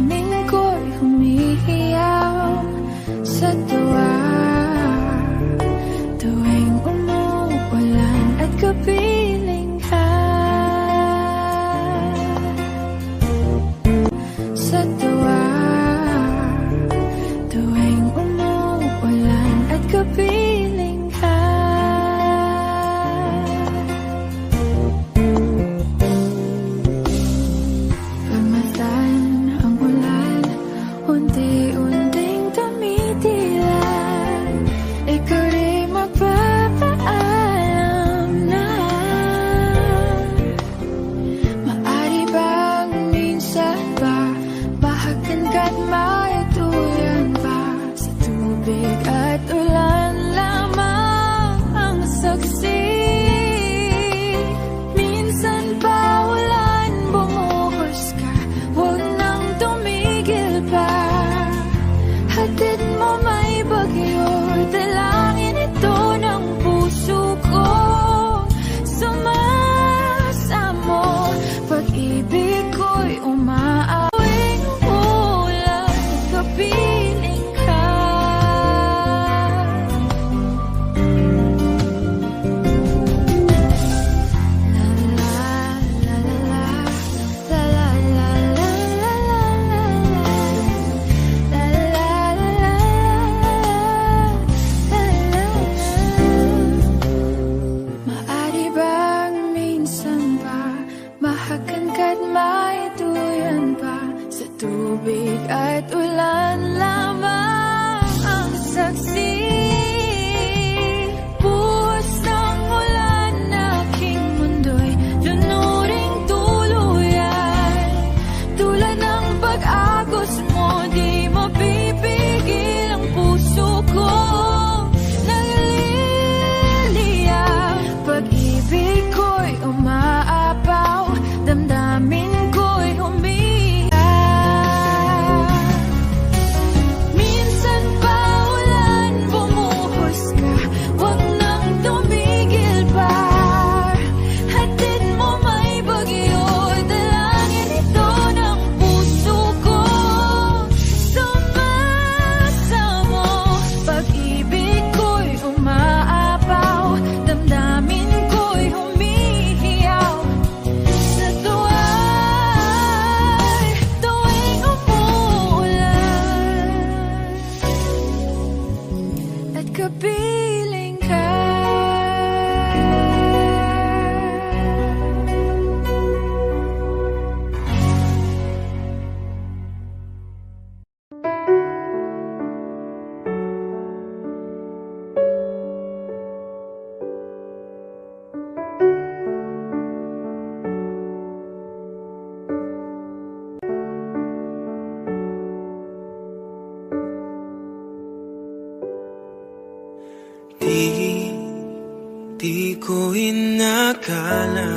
pagkala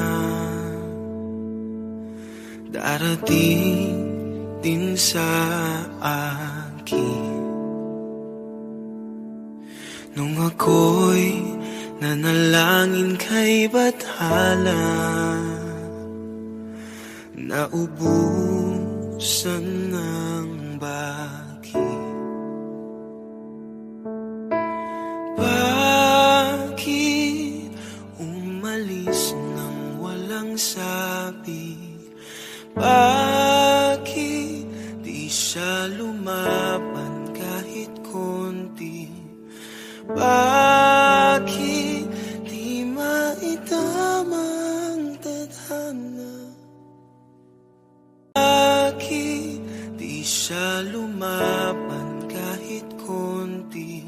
darating din sa akin. Nung ako'y nanalangin kay Bathala, naubusan ng bakit. Bakit umalis nang walang sabi? Bakit di siya lumaban kahit konti? Bakit di maitamang tadhana? Bakit di siya lumaban kahit konti?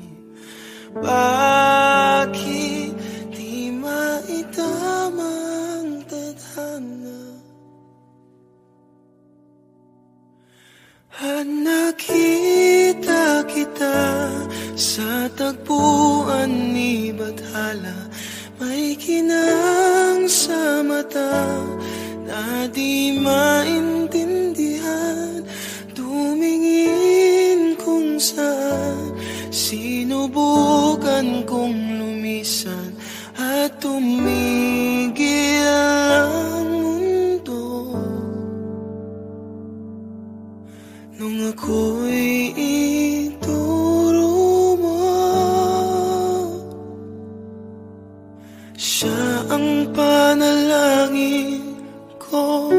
Bakit di maitamang tadhana? At nakita kita sa tagpuan ni Bathala, may kinang sa mata na di maintindihan. Tumingin kung saan, sinubukan kong lumisan at tumigil ang mundo. Nung ako'y ituro mo, siya ang panalangin ko.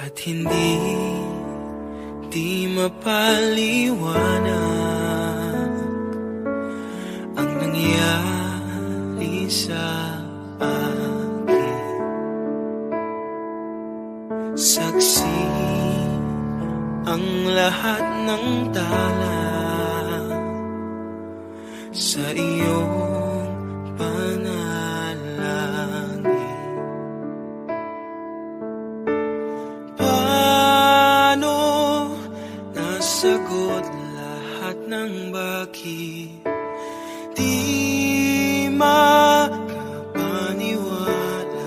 At hindi di mapaliwanag ang nangyari sa akin. Saksi ang lahat ng tala sa iyong panalangin. Paano nasagot lahat ng bakit? Di makapaniwala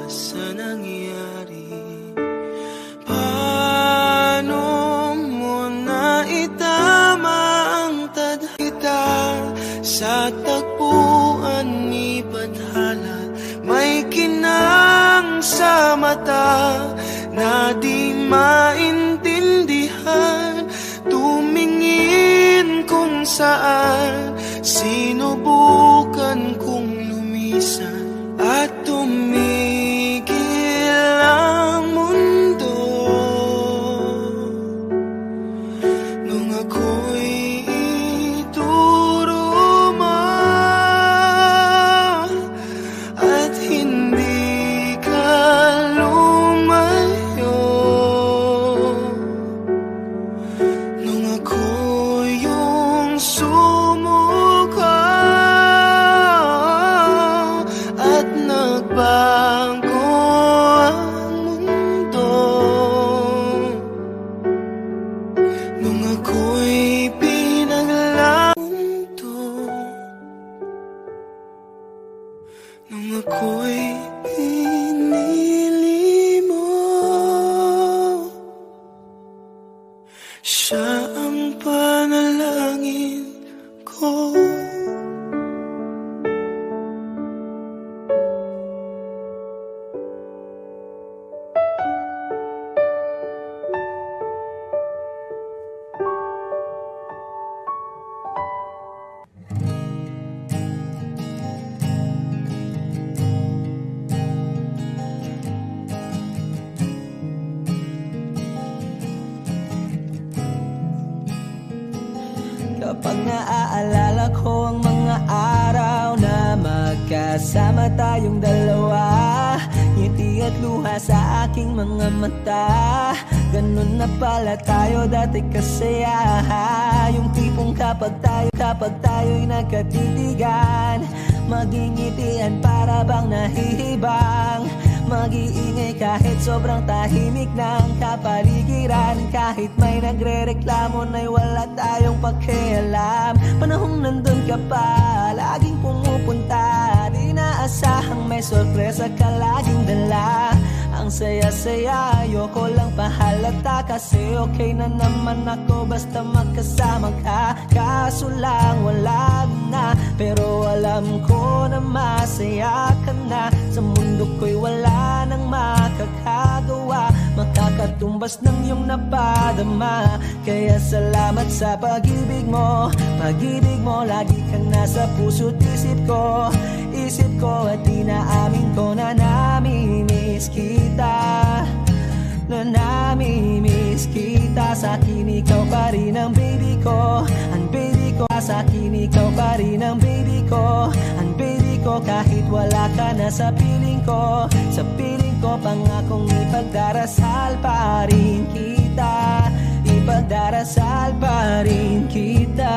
sa nangyari. Paano mo naitama ang tadhita sa tagpuan ni Bathala? May kinang sa mata na di maintindihan. Tumingin kung saan, sinubukan kong lumisan at tumigil ang mundo. Nung ako'y ituro mo at hindi ka lumayo. Nung ako yung sumuko at nagbago ang mundo. Nung ako'y pinaglamundo, nung ako'y pinili mo, siya ang panalangin ko. Kapag naaalala ko ang mga araw na magkasama tayong dalawa, ngiti at luha sa aking mga mata. Ganun na pala tayo dati kasaya. Yung tipong kapag tayo'y nagkatitigan, magingitian para bang nahihibang. Mag-iingay kahit sobrang tahimik ng kapaligiran. Kahit may nagre-reklamo na'y wala tayong pakialam. Panahong nandun ka pa, laging pumupunta. Di naasahang may sorpresa ka laging dala. Ang saya-saya, ayoko lang pahalata. Kasi okay na naman ako basta magkasama ka. Kaso lang wala na, pero alam ko na masaya ka na. Sa mundo ko'y wala nang makakagawa, makakatumbas ng iyong napadama. Kaya salamat sa pag-ibig mo. Pag-ibig mo, lagi kang nasa puso't isip ko. Isip ko at inaamin ko na namimiss kita. Na namimiss kita. Sa'kin ikaw pa rin ang baby ko. Ang baby ko. Sa'kin ikaw pa rin ang baby ko. Ang baby ko. Kahit wala ka na sa piling ko. Sa piling ko pangakong ipagdarasal pa rin kita. Ipagdarasal pa rin kita.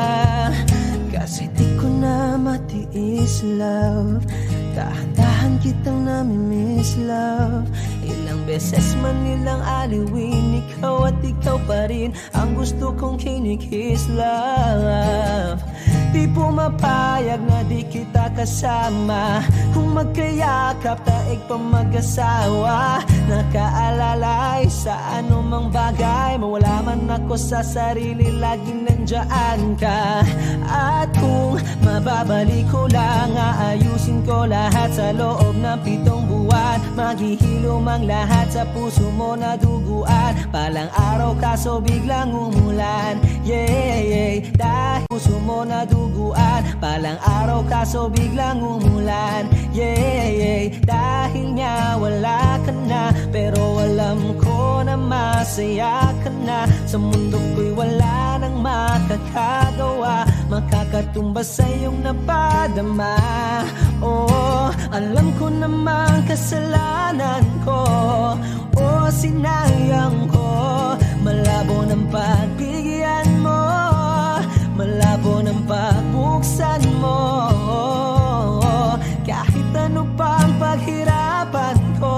Kasi di ko na matiis, love. Dahan-dahan kitang namimiss, love. Ilang beses man nilang aliwin, ikaw at ikaw pa rin ang gusto kong kinikiss, love. Di pumapayag na di kita kasama. Kung magkayakap, taig pa mag-asawa. Nakaalalay sa anumang bagay. Mawala man ako sa sarili, laging nandiyan ka. At kung mababalik ko lang, aayusin ko lahat sa loob ng 7 buwan. Maghihilom ang lahat sa puso mo na duguan. Palang araw kaso biglang umulan. Yeah, yeah. Dahil puso mo na duguan. Palang araw kaso biglang umulan. Yeah, yeah. Dahil nga wala ka na, pero alam ko na masaya ka na. Sa mundo ko'y wala nang makakagawa, makakatumbas sa iyong napadama. Oh, alam ko namang kasalanan ko. Oh, sinayang ko. Malabo ng pagbigyan mo, malabo ng pagbuksan mo. Kahit ano pa ang paghirapan ko,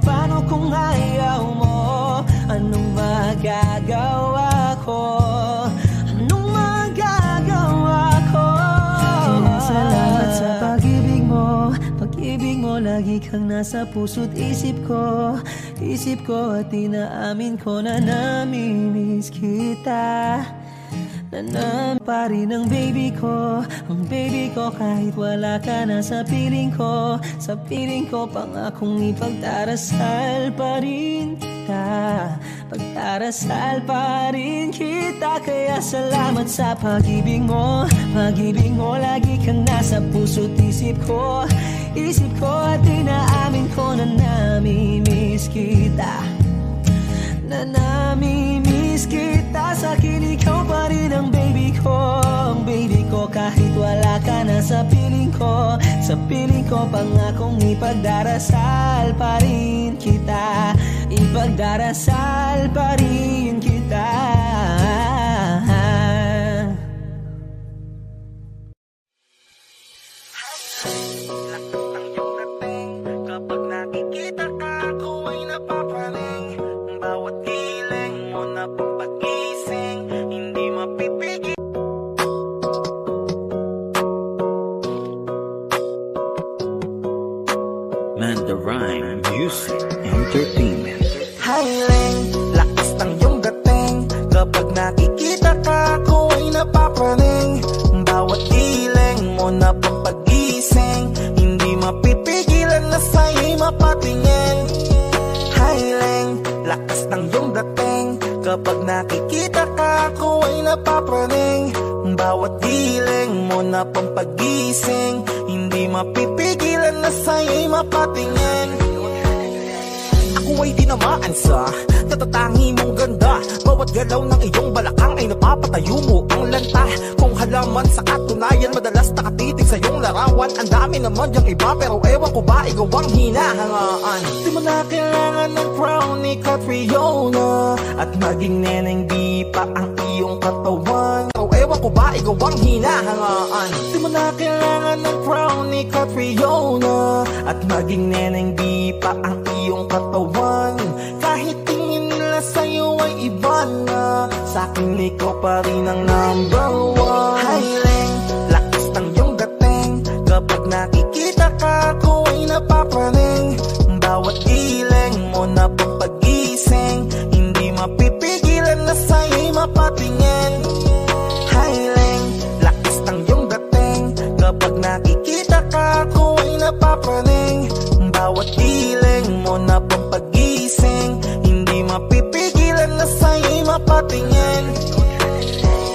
paano kung ayaw mo? Anong magagawa ko? Anong magagawa ko? Kaya salamat sa pag-ibig mo. Pag-ibig mo, lagi kang nasa puso't isip ko. Isip ko at inaamin ko na namimiss kita. Nanam pa rin ang baby ko. Ang baby ko kahit wala ka na sa piling ko. Sa piling ko pangakong ipagdarasal pa rin kita. Pagdarasal pa rin kita. Kaya salamat sa pag-ibig mo. Pag-ibig mo, lagi kang nasa puso't isip ko. Isip ko at inaamin ko na namimiss kita. Na namimiss kita. Sa'kin ikaw pa rin ang baby ko. Ang baby ko kahit wala ka na sa piling ko. Sa piling ko pangakong ipagdarasal pa rin kita. Ipagdarasal pa rin kita. Kapag nakikita ka, ako ay napapaling. Bawat hiling mo na pagpagising, hindi mapipigil. Mandarine Music Entertainment. Hiling, lakas ng iyong dating. Kapag nakikita ka, ako ay napapaling. Bawat hiling mo na pagpagising, hindi mapipigilan na sa'yo'y mapatingin. Hiling, lakas ng iyong dating. Kapag nakikita ka, ako ay napapraning. Bawat hiling mo na pampagising, hindi mapipigilan na sa'yo'y mapatingin. Ako ay tinamaan sa natatangi mong ganda. Bawat galaw ng iyong balakang ay napapatayo mo ang lanta. Kung halaman sa katunayan, madalas nakatitig sa iyong larawan. Ang dami naman yung iba, pero ewan ko ba ikaw ang hinahangaan. Di mo na kailangan ng crown ni Catriona, at maging neneng di pa ang iyong katawan. O ewan Ewan ko ba ikaw ang hinahangaan? Di mo na kailangan ng crown ni Catriona, at maging neneng di pa ang iyong katawan. Kahit tingin nila sa'yo ay iba na, sa'kin ikaw pa rin ang number one. Haileng, lakas ng iyong dating, kapag nakikita ka ako ay napapraning. Bawat ileng mo na papagising, hindi mapipigilan na sa'yo'y mapatingin. Haileng, lakas ng iyong dating, kapag nakikita ka ako ay napapraning. Bawat ileng mo na papagising, hindi mapipigilan na sa'yo'y mapatingin.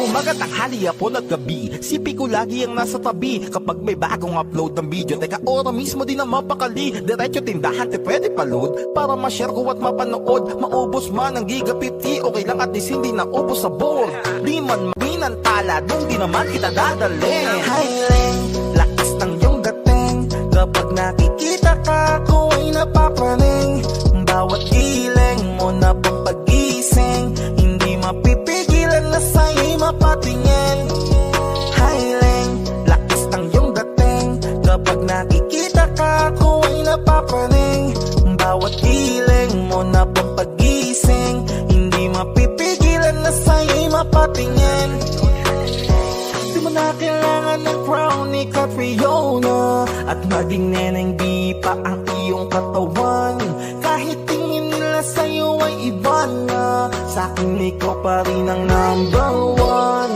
Umaga, tanghali, hapon at gabi, sipi ko lagi ang nasa tabi. Kapag may bagong upload ng video, teka ora mismo din ang mapakali. Diretso tindahan, te pwede pa-load, para ma-share ko at mapanood. Maubos man ang giga 50, okay lang at least hindi naubos sa board. Di man minantala, doon di naman kita dadalhin. Haileng, lakas ng iyong dating, kapag nakikita ka ako ay napapraning. Bawat ileng mo na papagising, hindi mapipigilan na sa'yo'y mapatingin. Haileng, lakas ng iyong dating, kapag nakikita ka ako ay napapraning. Bawat ileng mo na papagising, hindi mapipigilan na sa'yo'y mapatingin. Di mo na kailangan ng crown ni Catriona, at maging neneng di pa ang iyong katawan. Kahit tingin nila sa'yo ay iba na, sa'kin ikaw pa rin ang number one.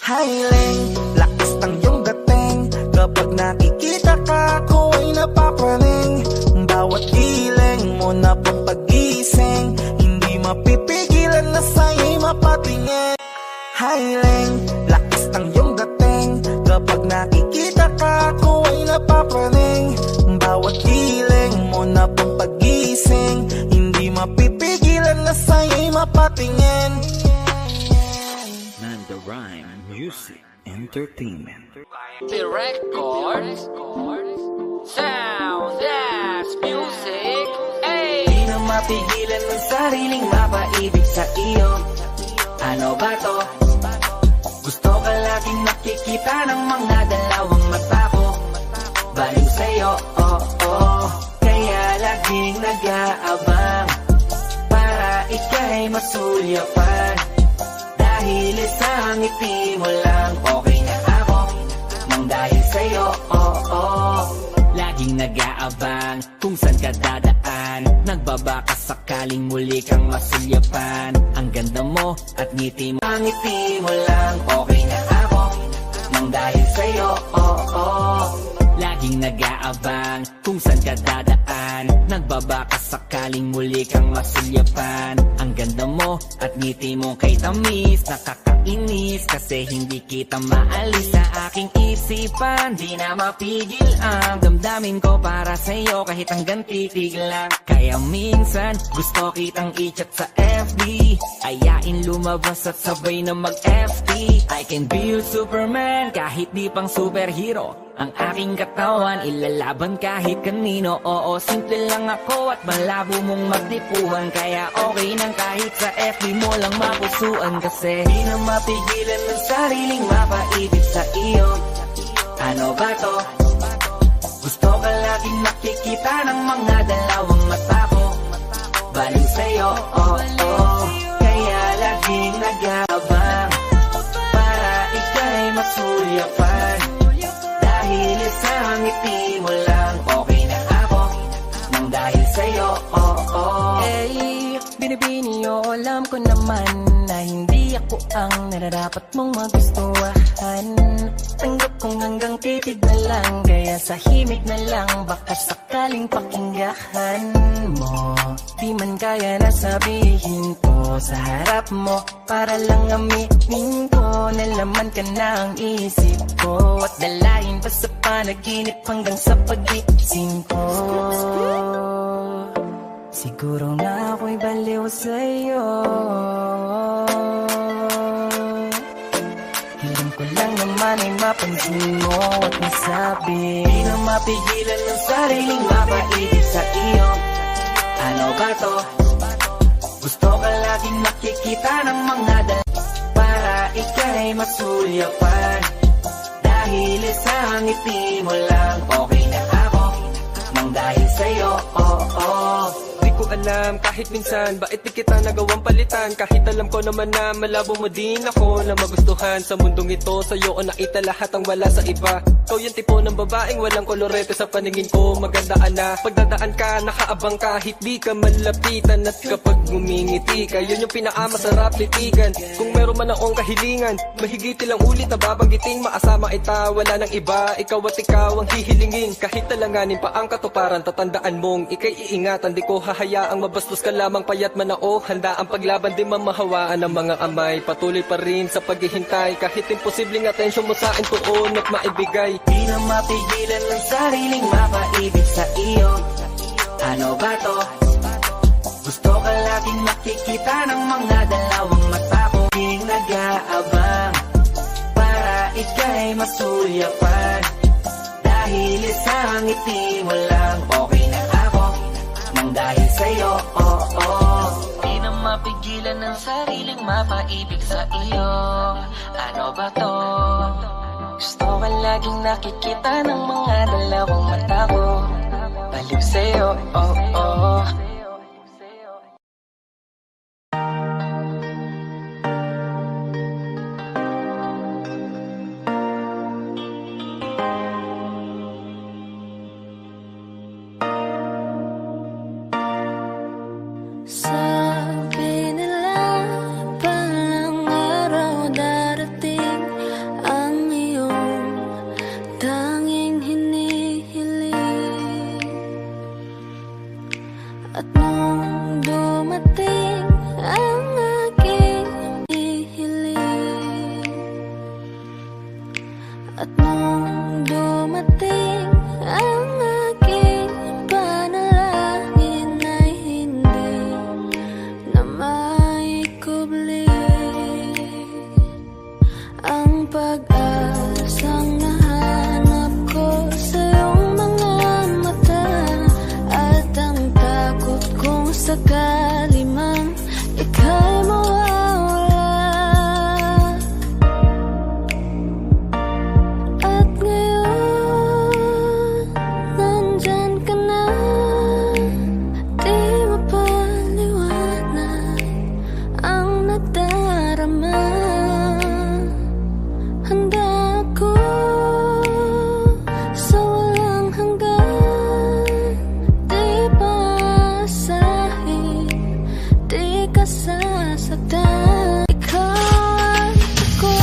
Haileng, lakas ng iyong dating, kapag nakikita ka ako ay napapraning. Bawat ileng mo na papagising, hindi mapipigilan na sa'yo'y mapatingin. Haileng, lakas ng iyong dating, kapag nakikita ka ako ay napapraning. Bawat ileng mo na papagising, hindi mapipigilan na sa'yo'y mapatingin. Nanda Rhyme Music Entertainment. The records, sound as music. Ay! Di na mapigilan ng sariling mapaibig sa iyo. Ano ba to? Gusto ka laging nakikita ng mga dalawang mata ko. Baliw sa'yo, oh, oh. Kaya laging nag-aabang, para ika'y masulyapan. Dahil isang ngiti mo lang, okay na ako. Nang dahil sa'yo, oh, oh. Laging nag-aabang kung saan ka dadaan, nagbabaka sakaling muli kang masulyapan. Ang ganda mo at ngiti mo, ang ngiti mo lang, okay na ako. Nang dahil sa'yo, oh, oh. Laging nag-aabang kung saan ka dadaan, nagbabaka sakaling muli kang masulyapan. Ang ganda mo at ngiti mo kay tamis, nakakainis kasi hindi kita maalis sa aking isipan. Di na mapigil ang damdamin ko para sa'yo kahit hanggang titig lang. Kaya minsan gusto kitang i-chat sa FB, ayain lumabas at sabay na mag-FT. I can be your Superman kahit di pang superhero. Ang aking katawan, ilalaban kahit kanino. Oo, simple lang ako at malabo mong magdipuhan. Kaya okay nang kahit sa FB mo lang mapusuan. Kasi di na mapigilan ng sariling mapaibig sa iyo. Ano ba to? Gusto ka laging nakikita ng mga dalawang mata ko. Baliw sa'yo, oh, oh. Kaya laging nag-aabang, para ika'y masulyapan. Dahil isang ngiti mo lang, okay na ako. Nang dahil sa'yo, oh, oh. Hey, binibini, oh, alam ko naman na hindi ako ang nararapat mong magustuhan. Tanggap kong hanggang titig na lang, kaya sa himig na lang, baka sakaling pakinggan mo. Di man kaya na sabihin ko sa harap mo, para lang aminin ko na laman ka na ang isip ko. At dalahin pa sa panaginip hanggang sa pag-iising ko. Siguro na ako'y baliw sa'yo. Hiling ko lang naman ay mapansin mo at masabi. Di na mapigilan ng sariling mapaibig sa iyo. Ano ba to? Gusto ka laging nakikita ng mga para ika'y ika'y masulyapan. Dahil isang ngiti mo lang, okay na ako nang dahil sa'yo, oh, oh. Di ko alam kahit minsan bakit di kita nagawang palitan. Kahit alam ko naman na malabo mo din ako na magustuhan. Sa mundong ito sa'yo o nakita lahat ang wala sa iba. Ikaw yung tipo ng babaeng walang kolorete sa paningin ko. Magandaan na pagdadaan ka, nakaabang kahit di ka malapitan. At kapag ngumingiti ka, yun yung pinakamasarap titigan. Kung meron man akong kahilingan, mahigit ilang ulit na babanggiting maasama ita, wala nang iba, ikaw at ikaw ang hihilingin. Kahit talanganin pa ang katuparan, tatandaan mong ika'y iingatan. Di ko hahayaang mabastos ka lamang payat man ako. Handa ang paglaban, di mamahawaan ng mga amay. Patuloy pa rin sa paghihintay, kahit imposibleng atensyon mo sa akin tuon at maibigay. Di na mapigilan ng sariling mapaibig sa iyo. Ano ba to? Gusto ka laging makikita ng mga dalawang mata ko. Di nag-aabang para ika'y masulyapan. Dahil isang ngiti mo lang, okay na ako nang dahil sa'yo, oh, oh. Di na mapigilan ng sariling mapaibig sa iyo. Ano ba to? Gusto ka laging nakikita ng mga dalawang mata ko. Baliw sa'yo, oh, oh. Sabi nila palang araw darating ang iyong tanging hinihiling. At nung dumating ang aking hihiling, at nung dumating ang aking panalangin ay hindi na maikubli. Ang pag-asang nahanap ko sa iyong mga mata, at ang takot kong sakali mang ika'y mawawala. At ngayon, nandyan ka na, di mapaliwanag ang nadarama. Handa ako sa walang hanggan, di paasahin, di ka sasaktan. Ikaw at ako.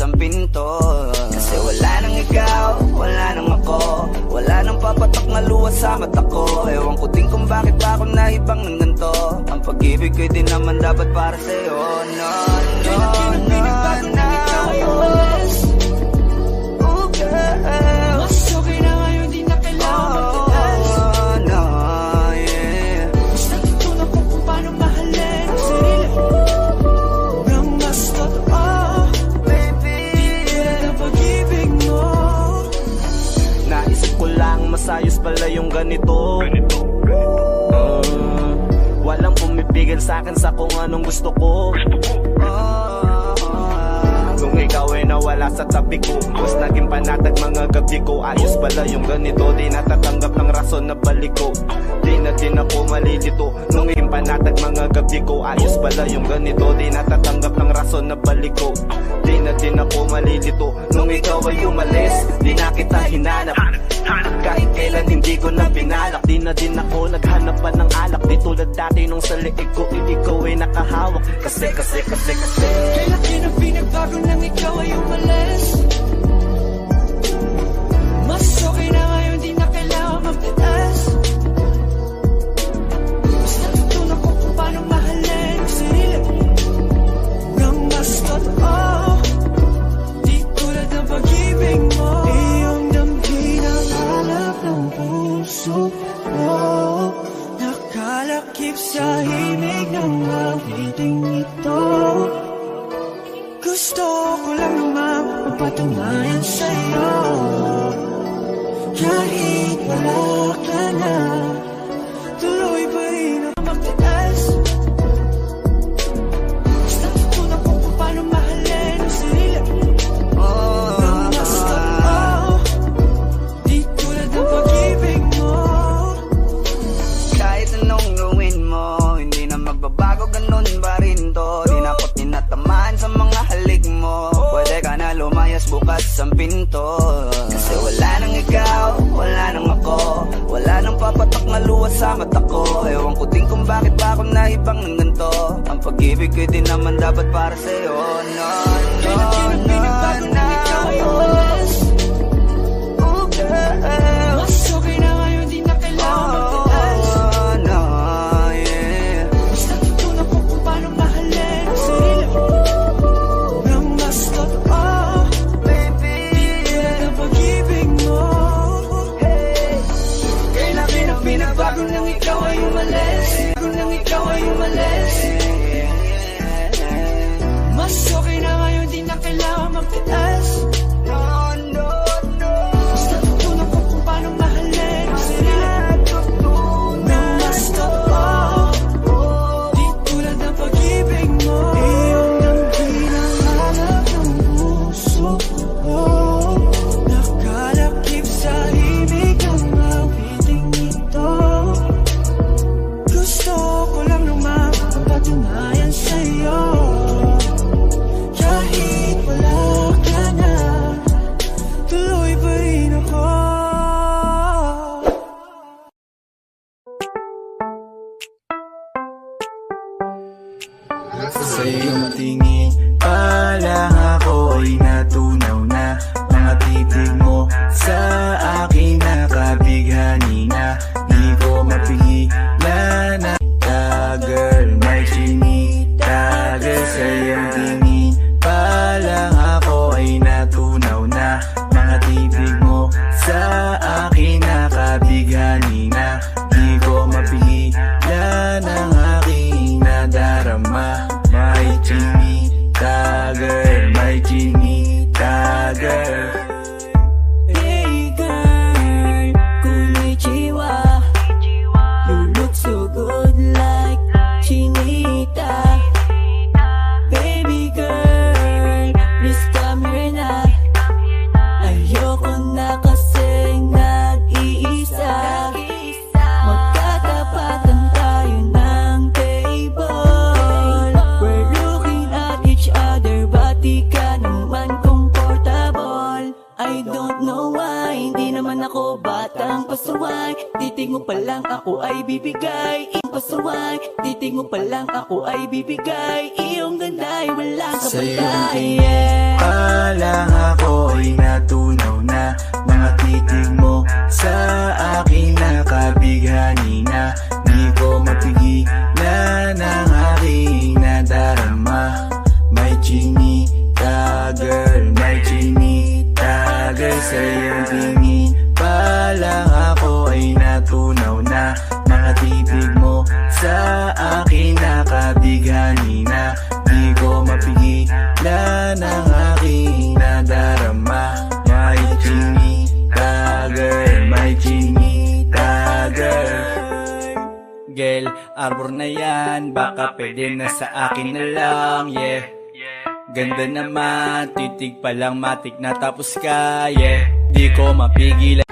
ang pinto. Kasi wala nang ikaw, wala nang ako, wala nang papatak na luha sa mata ko. Ewan ko din kung bakit pa ako naibang ng ganito. Ang pag-ibig ko'y di naman dapat para sa'yo. No, no, no, no. Oh girl, Mas okay na ngayon, di na kailangan magtaas. oh, no, yeah. Mas natutunan ko kung paano mahalin ang sarili nang mas totoo. Baby, Tulad ng pag-ibig mo. Naisip ko lang masayos pala yung ganito. Walang pumipigil sa'kin sa kung anong gusto ko. Nung ikaw ay nawala sa tabi ko, mas naging panatag mga gabi ko. Ayos pala yung ganito, di natatanggap ng rason na balik ko. Di na din ako malilito. Nung naging panatag mga gabi ko, ayos pala yung ganito, di natatanggap ng rason na balik ko. Di na din ako malilito. Nung ikaw ay umalis, di na kita hinanap. Kahit kailan hindi ko na pinalak. Di na din ako naghanap pa ng alak. Di tulad dati nung sa liig ko, ikaw ay nakahawak. Kasi Kailan ang pinagbago nang ikaw ay umalis? Mas okay na ngayon, di na kailangan magtaas. Mas natutunan ko kung paano mahalin ang sarili nang mas totoo. Di tulad ng pag-ibig mo. Iyong damhin ang hanap ng puso ko. Nakalakip sa himig ng awiting ito. Gusto ko lang naman mapatunayan sa'yo. Kahit wala ka na, tuloy pa rin ako magtaas. Mas natutunan ko kung paano mahalin ang sarili nang mas totoo. Di tulad ng pag-ibig mo. kahit anong gawin mo, hindi na magbabago, ganun ba rin to. Di na ako tinatamaan sa mga halik mo. Pwede ka na lumayas, bukas ang pinto. Kasi wala nang ikaw, wala nang ako, wala nang papatak na luha sa mata ko. Ewan ko din kung bakit pa ako naibang ng ganito. Ang pag-ibig ko'y di naman dapat para sa'yo. No, no, Kailan no, pinagbago no. nang ikaw ay umalis? Oh girl, Mas okay na ngayon, di na kailangan magtaas. oh, no, yeah. Mas natutunan ko kung paano mahalin ang sarili nang mas totoo. Baby, Tulad ng pag-ibig mo. Kailan pinagbago nang ikaw ay umalis? Nang ikaw ay umalis. Mas okay na ngayon, di na kailangan magtaas. no, no, no. Mas natutunan ko kung paano mahalin ang sarili nang mas totoo. Di tulad ng pag-ibig mo. Iyong damhin ang hanap ng puso ko. Nakalakip sa himig ng awiting ito. Gusto ko lang naman mapatunayan sa'yo. Kahit wala ka na, tuloy pa rin ako. Sa iyong tingin pa lang ako ay natunaw na. Mga titig mo sa akin nakabighani na. Di ko mapigilan na girl, may chinita girl. Sa iyong tingin pa lang ako ay natunaw na. Mga titig mo sa akin nakabighani na. Di ko mapigilan ang aking nadarama. May chinita girl, may chinita girl. Hey girl, konnichiwa. You look so good like Chinita. Baby girl, please come here na. Ayoko na kasing nag-iisa. Magkatapatan tayo ng table. We're looking at each other, but di ka naman comfortable. I don't know why, hindi naman ako batang pasaway. Titig mo pa lang ako ay bibigay. Pasaway, titig mo pa lang ako ay bibigay. Iyong akin ay walang Sa'yo kapatay. palang ako'y natunaw na. Mga titig mo sa akin nakabighani na. Di ko mapigilan ang aking nadarama. May chinita girl, may chinita girl. Sa iyong tingin palang ako ay natunaw na. Mga titig mo sa akin nakabighani na. Di ko mapigilan ang aking nadarama. May chinita girl, may chinita girl. Girl, arbor na yan, baka pwede na sa akin na lang, yeah. Ganda naman, titig pa lang matik na tapos ka, yeah. Di ko mapigilan.